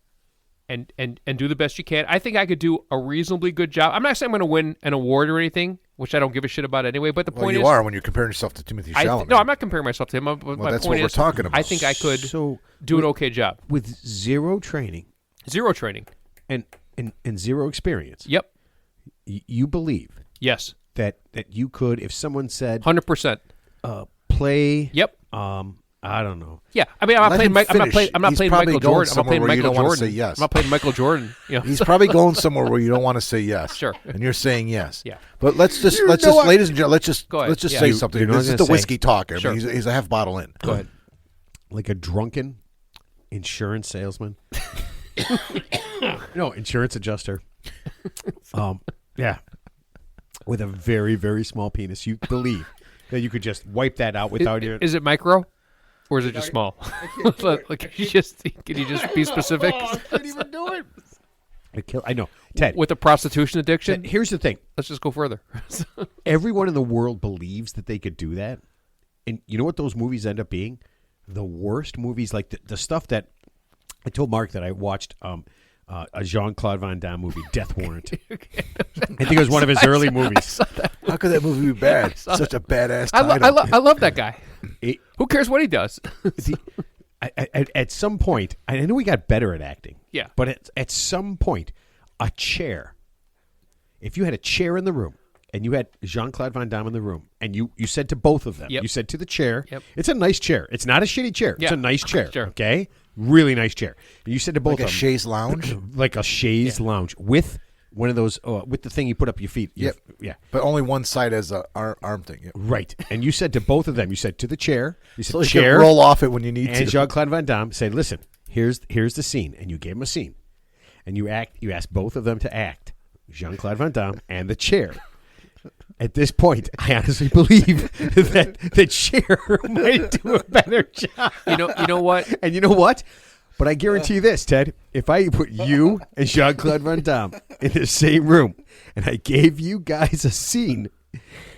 and do the best you can, I think I could do a reasonably good job. I'm not saying I'm going to win an award or anything, which I don't give a shit about anyway. But the point is, you are when you're comparing yourself to Timothée Chalamet. No, I'm not comparing myself to him. But my that's point what we're is, talking about. I think I could do an okay job with zero training. Zero training. And and zero experience, Yep. You believe Yes. that you could, if someone said 100%. play, Yep. I don't know, Yeah. I mean, I'm not Let playing. him I'm not finish. playing. I'm not He's playing probably Michael going Jordan. I'm not somewhere playing where you Michael don't wanna Jordan. say yes. I'm not playing Michael Jordan. You know? He's probably going somewhere where you don't want to say yes. Sure. And you're saying yes. Yeah. But let's just, what? ladies and gentlemen, Go ahead. let's just Yeah. say You- something. you know what This I is was the gonna whiskey talker. Sure. He's a half bottle in. Go ahead. like a drunken insurance salesman. No, insurance adjuster. Yeah, with a very, very small penis. You believe that you could just wipe that out without your. Is it micro, or is it just small? Like, can you just be specific? I can't even do it. I know, Ted. With a prostitution addiction, Here's the thing: let's just go further. everyone in the world believes that they could do that, and you know what those movies end up being? The worst movies, like the stuff that I told Mark that I watched. A Jean-Claude Van Damme movie, Death Warrant. I think it was one of his early movies. How could that movie be bad? Such a badass I title. love that guy. It- Who cares what he does? at some point, I know we got better at acting. Yeah. But at some point, a chair. If you had a chair in the room and you had Jean-Claude Van Damme in the room and you said to both of them, Yep. you said to the chair, Yep. it's a nice chair. It's not a shitty chair. It's Yeah. a nice chair. Sure. Okay? Really nice chair. And you said to both Like a of them, chaise lounge, like a chaise lounge with one of those, with the thing you put up your feet. Yep. Yeah. but only one side as a arm thing. Yep. Right. And you said to both of them, you said to the chair, you said So you chair, can roll off it when you need and to. Jean-Claude Van Damme said, listen, here's the scene. And you gave him a scene. And you asked both of them to act, Jean-Claude Van Damme and the chair. At this point, I honestly believe that the chair might do a better job. You know what? And you know what? But I guarantee you this, Ted. If I put you and Jean-Claude Van Damme in the same room and I gave you guys a scene,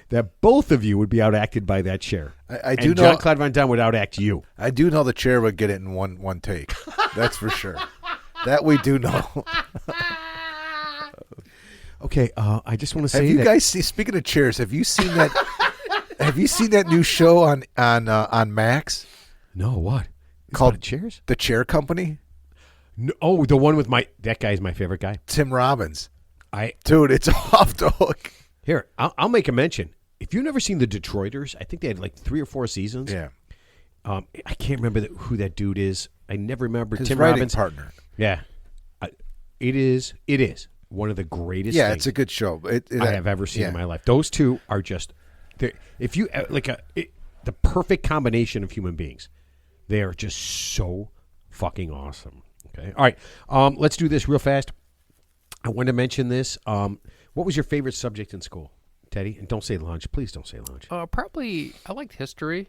that both of you would be outakted by that chair. I do and know. Jean-Claude Van Damme would outact you. I do know the chair would get it in one take. That's for sure. That we do know. Okay, I just want to Have say you that guys seen? Speaking of chairs, have you seen that? Have you seen that new show on Max no, what? It's Called- about chairs? The Chair Company? No, oh, the one with that guy's my favorite guy. Tim Robbins, I dude, it's off the hook. Here, I'll make a mention. If you've never seen the Detroiters, I think they had like 3 or 4 seasons. Yeah, I can't remember who that dude is. I never remember his Tim writing Robbins. partner. Yeah, it is one of the greatest. Yeah, things it's a good show. I have ever seen yeah. in my life. Those two are just, if you the perfect combination of human beings. They are just so fucking awesome. Okay, all right. Let's do this real fast. I wanted to mention this. What was your favorite subject in school, Teddy? And don't say lunch. Please don't say lunch. Probably I liked history.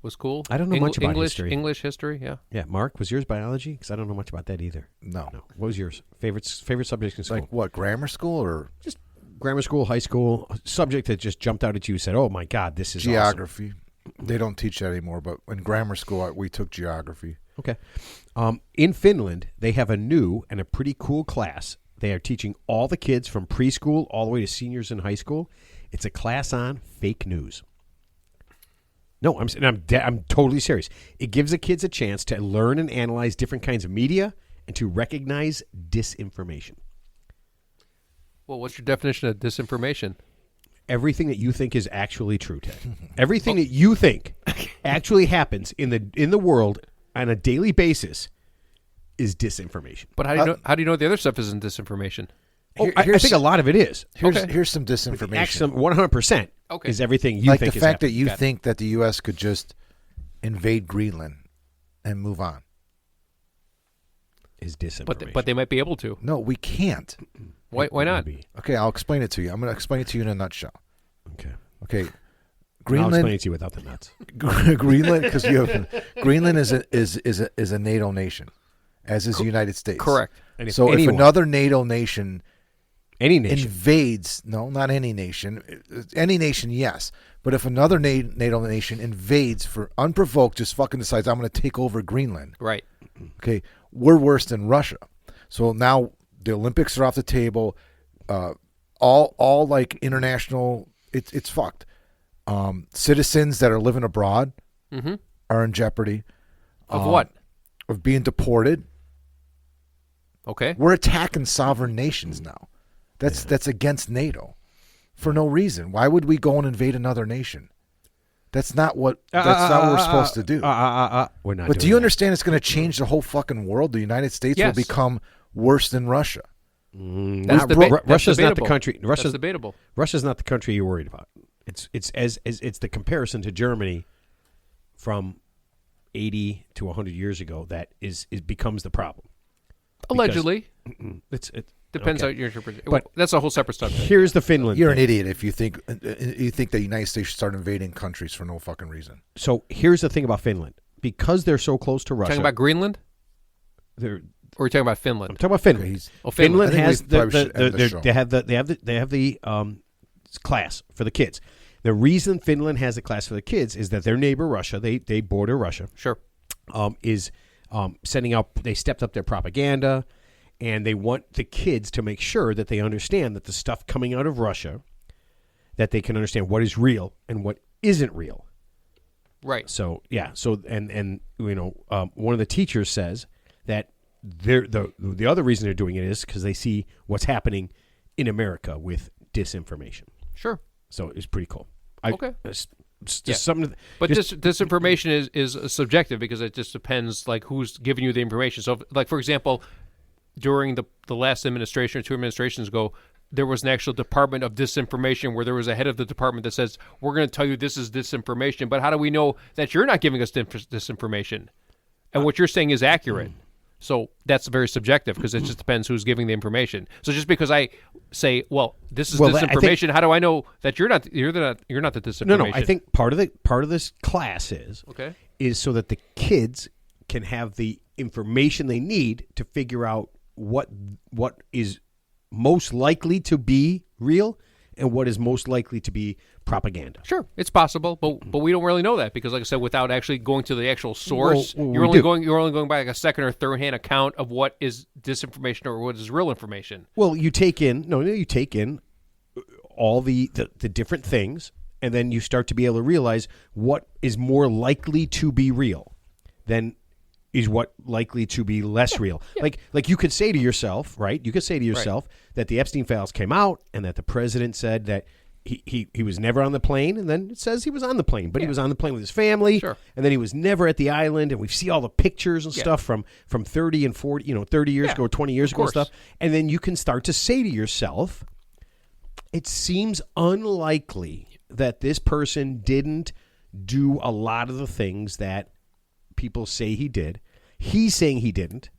Was cool. I don't know much about English, history. English history, yeah. Yeah, Mark, was yours biology? Because I don't know much about that either. No. What was yours? Favorite subject in school? Like what? Grammar school or Just grammar school, high school, a subject that just jumped out at you and said, oh my God, this is awesome. geography? They don't teach that anymore. But in grammar school, we took geography. Okay. In Finland, they have a new and a pretty cool class. They are teaching all the kids from preschool all the way to seniors in high school. It's a class on fake news. No, I'm totally serious. It gives the kids a chance to learn and analyze different kinds of media and to recognize disinformation. Well, what's your definition of disinformation? Everything that you think is actually true, Ted. Everything that you think actually happens in the world on a daily basis is disinformation. But how do you know the other stuff isn't disinformation? I think a lot of it is. Here's some disinformation. Actually, 100% Okay. is everything you like think the is fact that happening. you Got it. think that the U.S. could just invade Greenland and move on. is disinformation. But they might be able to. No, we can't. Why not? Maybe. Okay, I'll explain it to you. I'm going to explain it to you in a nutshell. Okay. Okay, I'll explain Greenland, it to you without the nuts. Greenland, because Greenland is a NATO nation, as is the United States. Correct. And if So if anyone- another NATO nation Any nation. invades, no, not any nation, yes, but if another NATO nation invades for unprovoked, just fucking decides I'm going to take over Greenland. Right. Okay, we're worse than Russia. So now the Olympics are off the table. All like international, it's fucked. Citizens that are living abroad are in jeopardy Of what? of being deported. Okay. We're attacking sovereign nations now. That's against NATO for no reason. Why would we go and invade another nation? That's not what we're supposed to do. We're not. But do you understand it's going to change the whole fucking world? The United States will become worse than Russia. That's Russia's not the debatable. country. That's debatable. Russia's not the country you're worried about. It's it's the comparison to Germany from 80 to 100 years ago that becomes the problem. Allegedly. It Depends how you're interpreting. But that's a whole separate subject. Here's the Finland. You're thing. an idiot if you think the United States should start invading countries for no fucking reason. So here's the thing about Finland. Because they're so close to Russia. Talking about Greenland? They're Or are you talking about Finland? I'm talking about Finland. Finland. Finland has they have the class for the kids. The reason Finland has a class for the kids is that their neighbor Russia, they border Russia. Sure. Is sending out. They stepped up their propaganda, and they want the kids to make sure that they understand that the stuff coming out of Russia, that they can understand what is real and what isn't real. Right. So yeah. So and one of the teachers says that the other reason they're doing it is because they see what's happening in America with disinformation. Sure. So it's pretty cool. Okay. It's just something. But this information is subjective because it just depends like who's giving you the information. So like for example, during the last administration or two administrations ago, there was an actual department of disinformation where there was a head of the department that says, we're going to tell you this is disinformation, but how do we know that you're not giving us disinformation? And what you're saying is accurate. So that's very subjective because it just depends who's giving the information. So just because I say, well, this is disinformation, how do I know that you're not the disinformation? No. I think part of this class is so that the kids can have the information they need to figure out what is most likely to be real and what is most likely to be propaganda. Sure, it's possible, but we don't really know that because, like I said, without actually going to the actual source, you're only going by like a second or third hand account of what is disinformation or what is real information. Well, you take in all the different things, and then you start to be able to realize what is more likely to be real than is what likely to be less real. Yeah. Like you could say to yourself, right? You could say to yourself that the Epstein files came out and that the president said that he was never on the plane, and then it says he was on the plane, but he was on the plane with his family, and then he was never at the island, and we see all the pictures and stuff from 30 and 40, 30 years ago, 20 years ago and stuff, and then you can start to say to yourself, it seems unlikely that this person didn't do a lot of the things that people say he did. He's saying he didn't,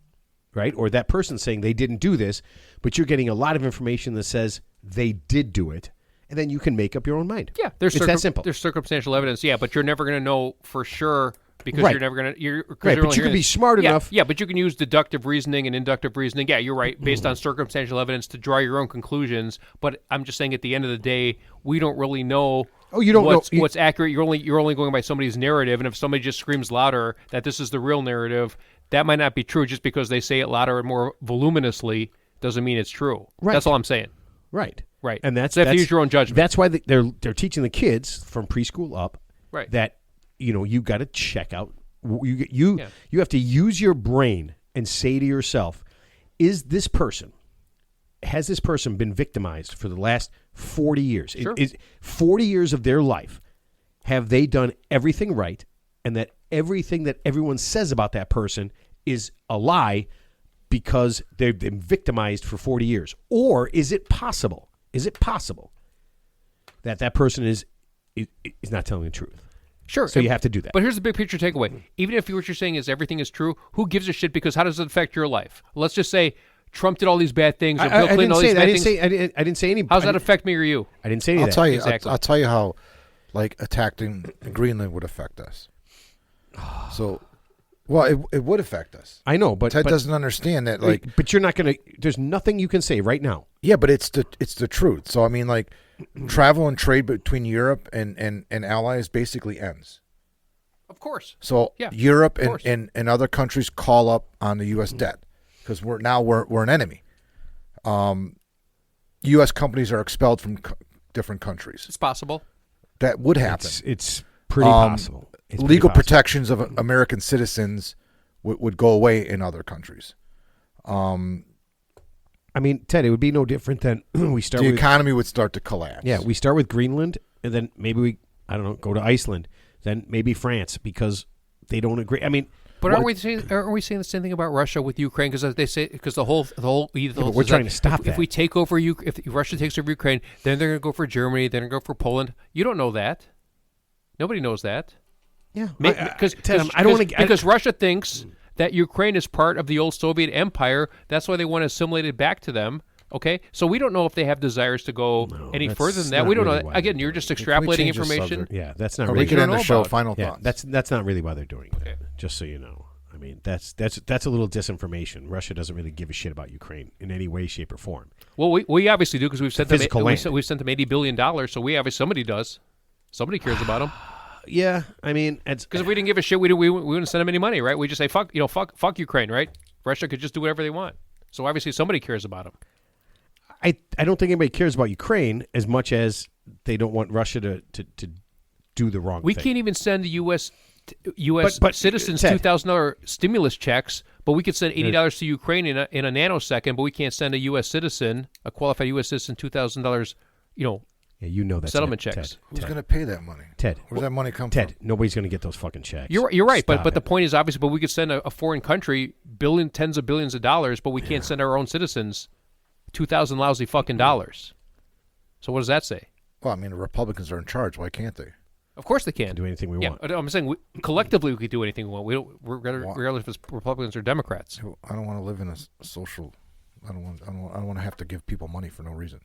right? Or that person's saying they didn't do this, but you're getting a lot of information that says they did do it, and then you can make up your own mind. Yeah, it's that simple. There's circumstantial evidence, but you're never going to know for sure because you're never going to. But you can be smart enough. Yeah, but you can use deductive reasoning and inductive reasoning. Yeah, you're right, based on circumstantial evidence to draw your own conclusions. But I'm just saying, at the end of the day, we don't really know. Oh, you don't know what's accurate. You're only going by somebody's narrative, and if somebody just screams louder that this is the real narrative, that might not be true. Just because they say it louder and more voluminously doesn't mean it's true. Right. That's all I'm saying. Right. And you have to use your own judgment. That's why they're teaching the kids from preschool up. Right. That you got to check out. You have to use your brain and say to yourself, has this person been victimized for the last 40 years? Sure. 40 years of their life, have they done everything right, and that everything that everyone says about that person is a lie because they've been victimized for 40 years? Or is it possible that person is not telling the truth? Sure. So you have to do that. But here's the big picture takeaway. Even if what you're saying is everything is true, who gives a shit? Because how does it affect your life? Let's just say Trump did all these bad things, or Bill Clinton all these bad things. I didn't say any. How does that affect me or you? I didn't say any of that. Tell you, Exactly. I'll tell you how, attacking Greenland would affect us. So, it would affect us. I know, but Ted doesn't understand that. But you're not going to. There's nothing you can say right now. Yeah, but it's the truth. So I mean, travel and trade between Europe and allies basically ends. Of course. So Europe and other countries call up on the U.S. debt because we're an enemy. U.S. companies are expelled from different countries. It's possible. That would happen. It's pretty possible. Legal protections of American citizens would go away in other countries. I mean, Ted, it would be no different than we start The with. economy would start to collapse. Yeah, we start with Greenland, and then maybe I don't know, go to Iceland, then maybe France because they don't agree. I mean, But aren't we saying the same thing about Russia with Ukraine? Because they say the whole but we're trying to stop if that. we take over if Russia takes over Ukraine, then they're going to go for Germany, then they're going to go for Poland. You don't know that. Nobody knows that. Yeah, Because I don't want to. Because Russia thinks that Ukraine is part of the old Soviet Empire. That's why they want to assimilate it back to them. Okay, so we don't know if they have desires to go any further than that. We don't really know. why Again, they're you're doing just Can we extrapolating change the information. subject? Yeah, that's not Or really. we could end know the show. about. Final Yeah, thoughts. that's not really why they're doing Okay. that. Just so you know, I mean, that's a little disinformation. Russia doesn't really give a shit about Ukraine in any way, shape, or form. Well, we obviously do because we've sent Physical them land. we've sent them $80 billion. So we obviously somebody does. Somebody cares about them. Yeah, I mean, it's Because if we didn't give a shit, we wouldn't send them any money, right? We just say fuck Ukraine, right? Russia could just do whatever they want. So obviously somebody cares about them. I don't think anybody cares about Ukraine as much as they don't want Russia to do the wrong We thing. can't even send the U.S. But, citizens Ted. $2,000 stimulus checks, but we could send $80 to Ukraine in a nanosecond. But we can't send a U.S. citizen, a qualified U.S. citizen, $2,000. Yeah, you know that Settlement checks. Who's going to pay that money? Ted. Where's that money come Ted, from? nobody's going to get those fucking checks. You're right, Stop but the it. point is obviously, but we could send a foreign country tens of billions of dollars, but we can't send our own citizens 2,000 lousy fucking dollars. So what does that say? Well, I mean, the Republicans are in charge. Why can't they? Of course they can do anything we Yeah, want. but I'm saying collectively we could do anything we want. We don't, regardless if it's Republicans or Democrats. I don't want to live in a social. I don't want to have to give people money for no reason.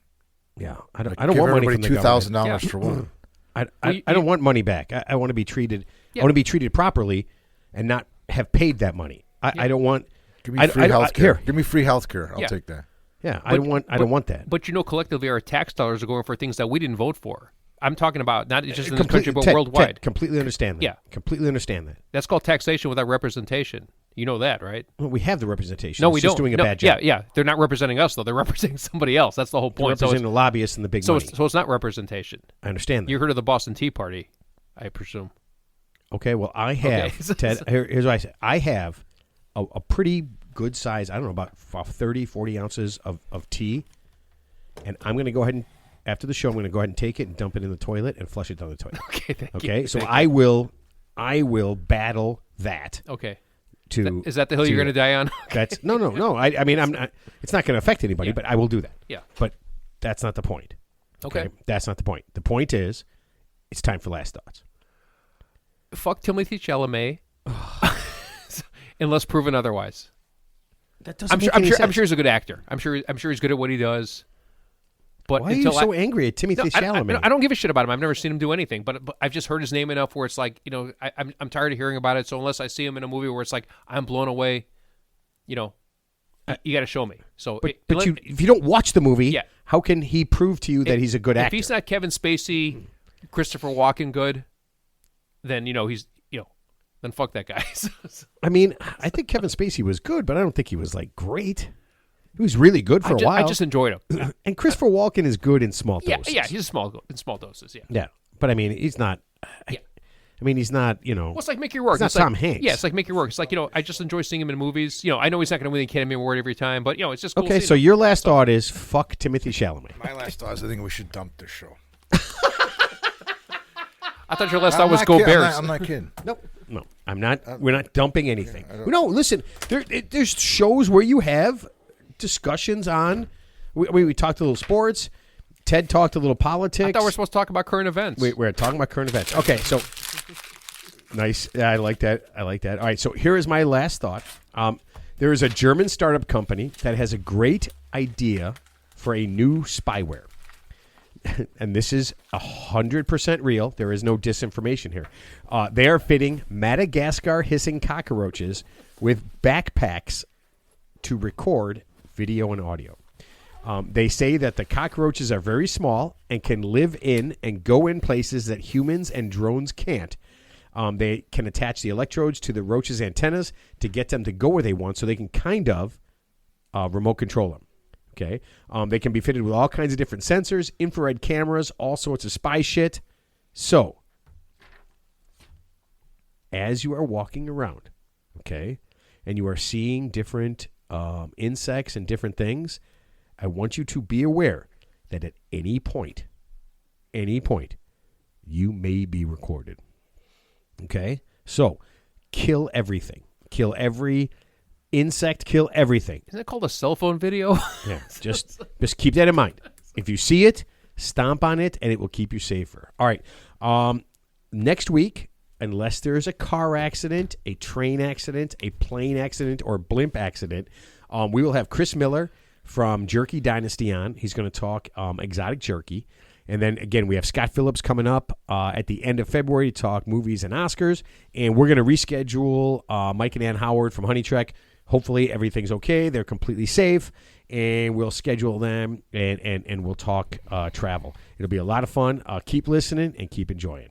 Yeah, I don't Give want money from everybody the $2,000 government. for what? I don't want money back. I want to be treated. Yeah. I want to be treated properly and not have paid that money. I don't want. Give me free health care. Here. Give me free health care. I'll Yeah. take that. Yeah, I don't want that. But collectively our tax dollars are going for things that we didn't vote for. I'm talking about not just in this Complete- country, but Ted, worldwide. Ted, completely understand that. Yeah. Completely understand that. That's called taxation without representation. You know that, right? Well, we have the representation. No, It's we just don't. doing a No, bad job. Yeah. They're not representing us, though. They're representing somebody else. That's the whole They're point. representing the lobbyists and the big So money. it's not representation. I understand that. You heard of the Boston Tea Party, I presume. Okay, well, I have, Okay. Ted, here's what I say. I have a pretty good size, I don't know, about 30, 40 ounces of tea, and I'm going to go ahead and, after the show, I'm going to go ahead and take it and dump it in the toilet and flush it down the toilet. Okay, thank you. Okay, so Thank I will battle that. Okay. To Is that the hill to you're going to die on? That's no. I mean, I'm not. It's not going to affect anybody, Yeah. but I will do that. Yeah. But that's not the point. Okay. That's not the point. The point is, it's time for last thoughts. Fuck Timothee Chalamet, unless proven otherwise. That doesn't I'm make any sense. sure he's a good actor. I'm sure he's good at what he does. But Why are you until so angry at Timothee Chalamet? I don't give a shit about him. I've never seen him do anything, but I've just heard his name enough where it's like, I'm tired of hearing about it. So unless I see him in a movie where it's like I'm blown away, you got to show me. So, But if you don't watch the movie, Yeah. how can he prove to you that he's a good if actor? he's not Kevin Spacey, Christopher Walken good, then he's then fuck that guy. I mean, I think Kevin Spacey was good, but I don't think he was like great. He was really good for a while. I just enjoyed him. And Christopher Walken is good in small doses. Yeah, he's in small doses. Yeah. Yeah, but I mean, he's not. Yeah. I mean, he's not. Well, it's like Mickey Rourke. It's not It's like, Tom Hanks. Yeah, it's like Mickey Rourke. It's like I just enjoy seeing him in movies. I know he's not going to win the Academy Award every time, but it's just cool Okay, seeing so him. your last thought is fuck Timothee Chalamet. My last thought is I think we should dump this show. I thought your last thought was not go kidding. Bears. I'm not kidding. No, I'm not. We're not dumping anything. No, listen. There's shows where you have discussions on. We talked a little sports. Ted talked a little politics. I thought we were supposed to talk about current events. We're talking about current events. Okay, so nice. Yeah, I like that. All right, so here is my last thought. There is a German startup company that has a great idea for a new spyware. And this is 100% real. There is no disinformation here. They are fitting Madagascar hissing cockroaches with backpacks to record video and audio. They say that the cockroaches are very small and can live in and go in places that humans and drones can't. They can attach the electrodes to the roaches' antennas to get them to go where they want so they can kind of remote control them. Okay, they can be fitted with all kinds of different sensors, infrared cameras, all sorts of spy shit. So, as you are walking around, okay, and you are seeing different insects and different things, I want you to be aware that at any point, you may be recorded. Okay? So, kill everything. Kill every insect, kill everything. Isn't that called a cell phone video? Yeah, just keep that in mind. If you see it, stomp on it, and it will keep you safer. All right. Next week, unless there is a car accident, a train accident, a plane accident, or a blimp accident, we will have Chris Miller from Jerky Dynasty on. He's going to talk exotic jerky. And then, again, we have Scott Phillips coming up at the end of February to talk movies and Oscars. And we're going to reschedule Mike and Ann Howard from Honey Trek. Hopefully everything's okay. They're completely safe. And we'll schedule them and we'll talk travel. It'll be a lot of fun. Keep listening and keep enjoying.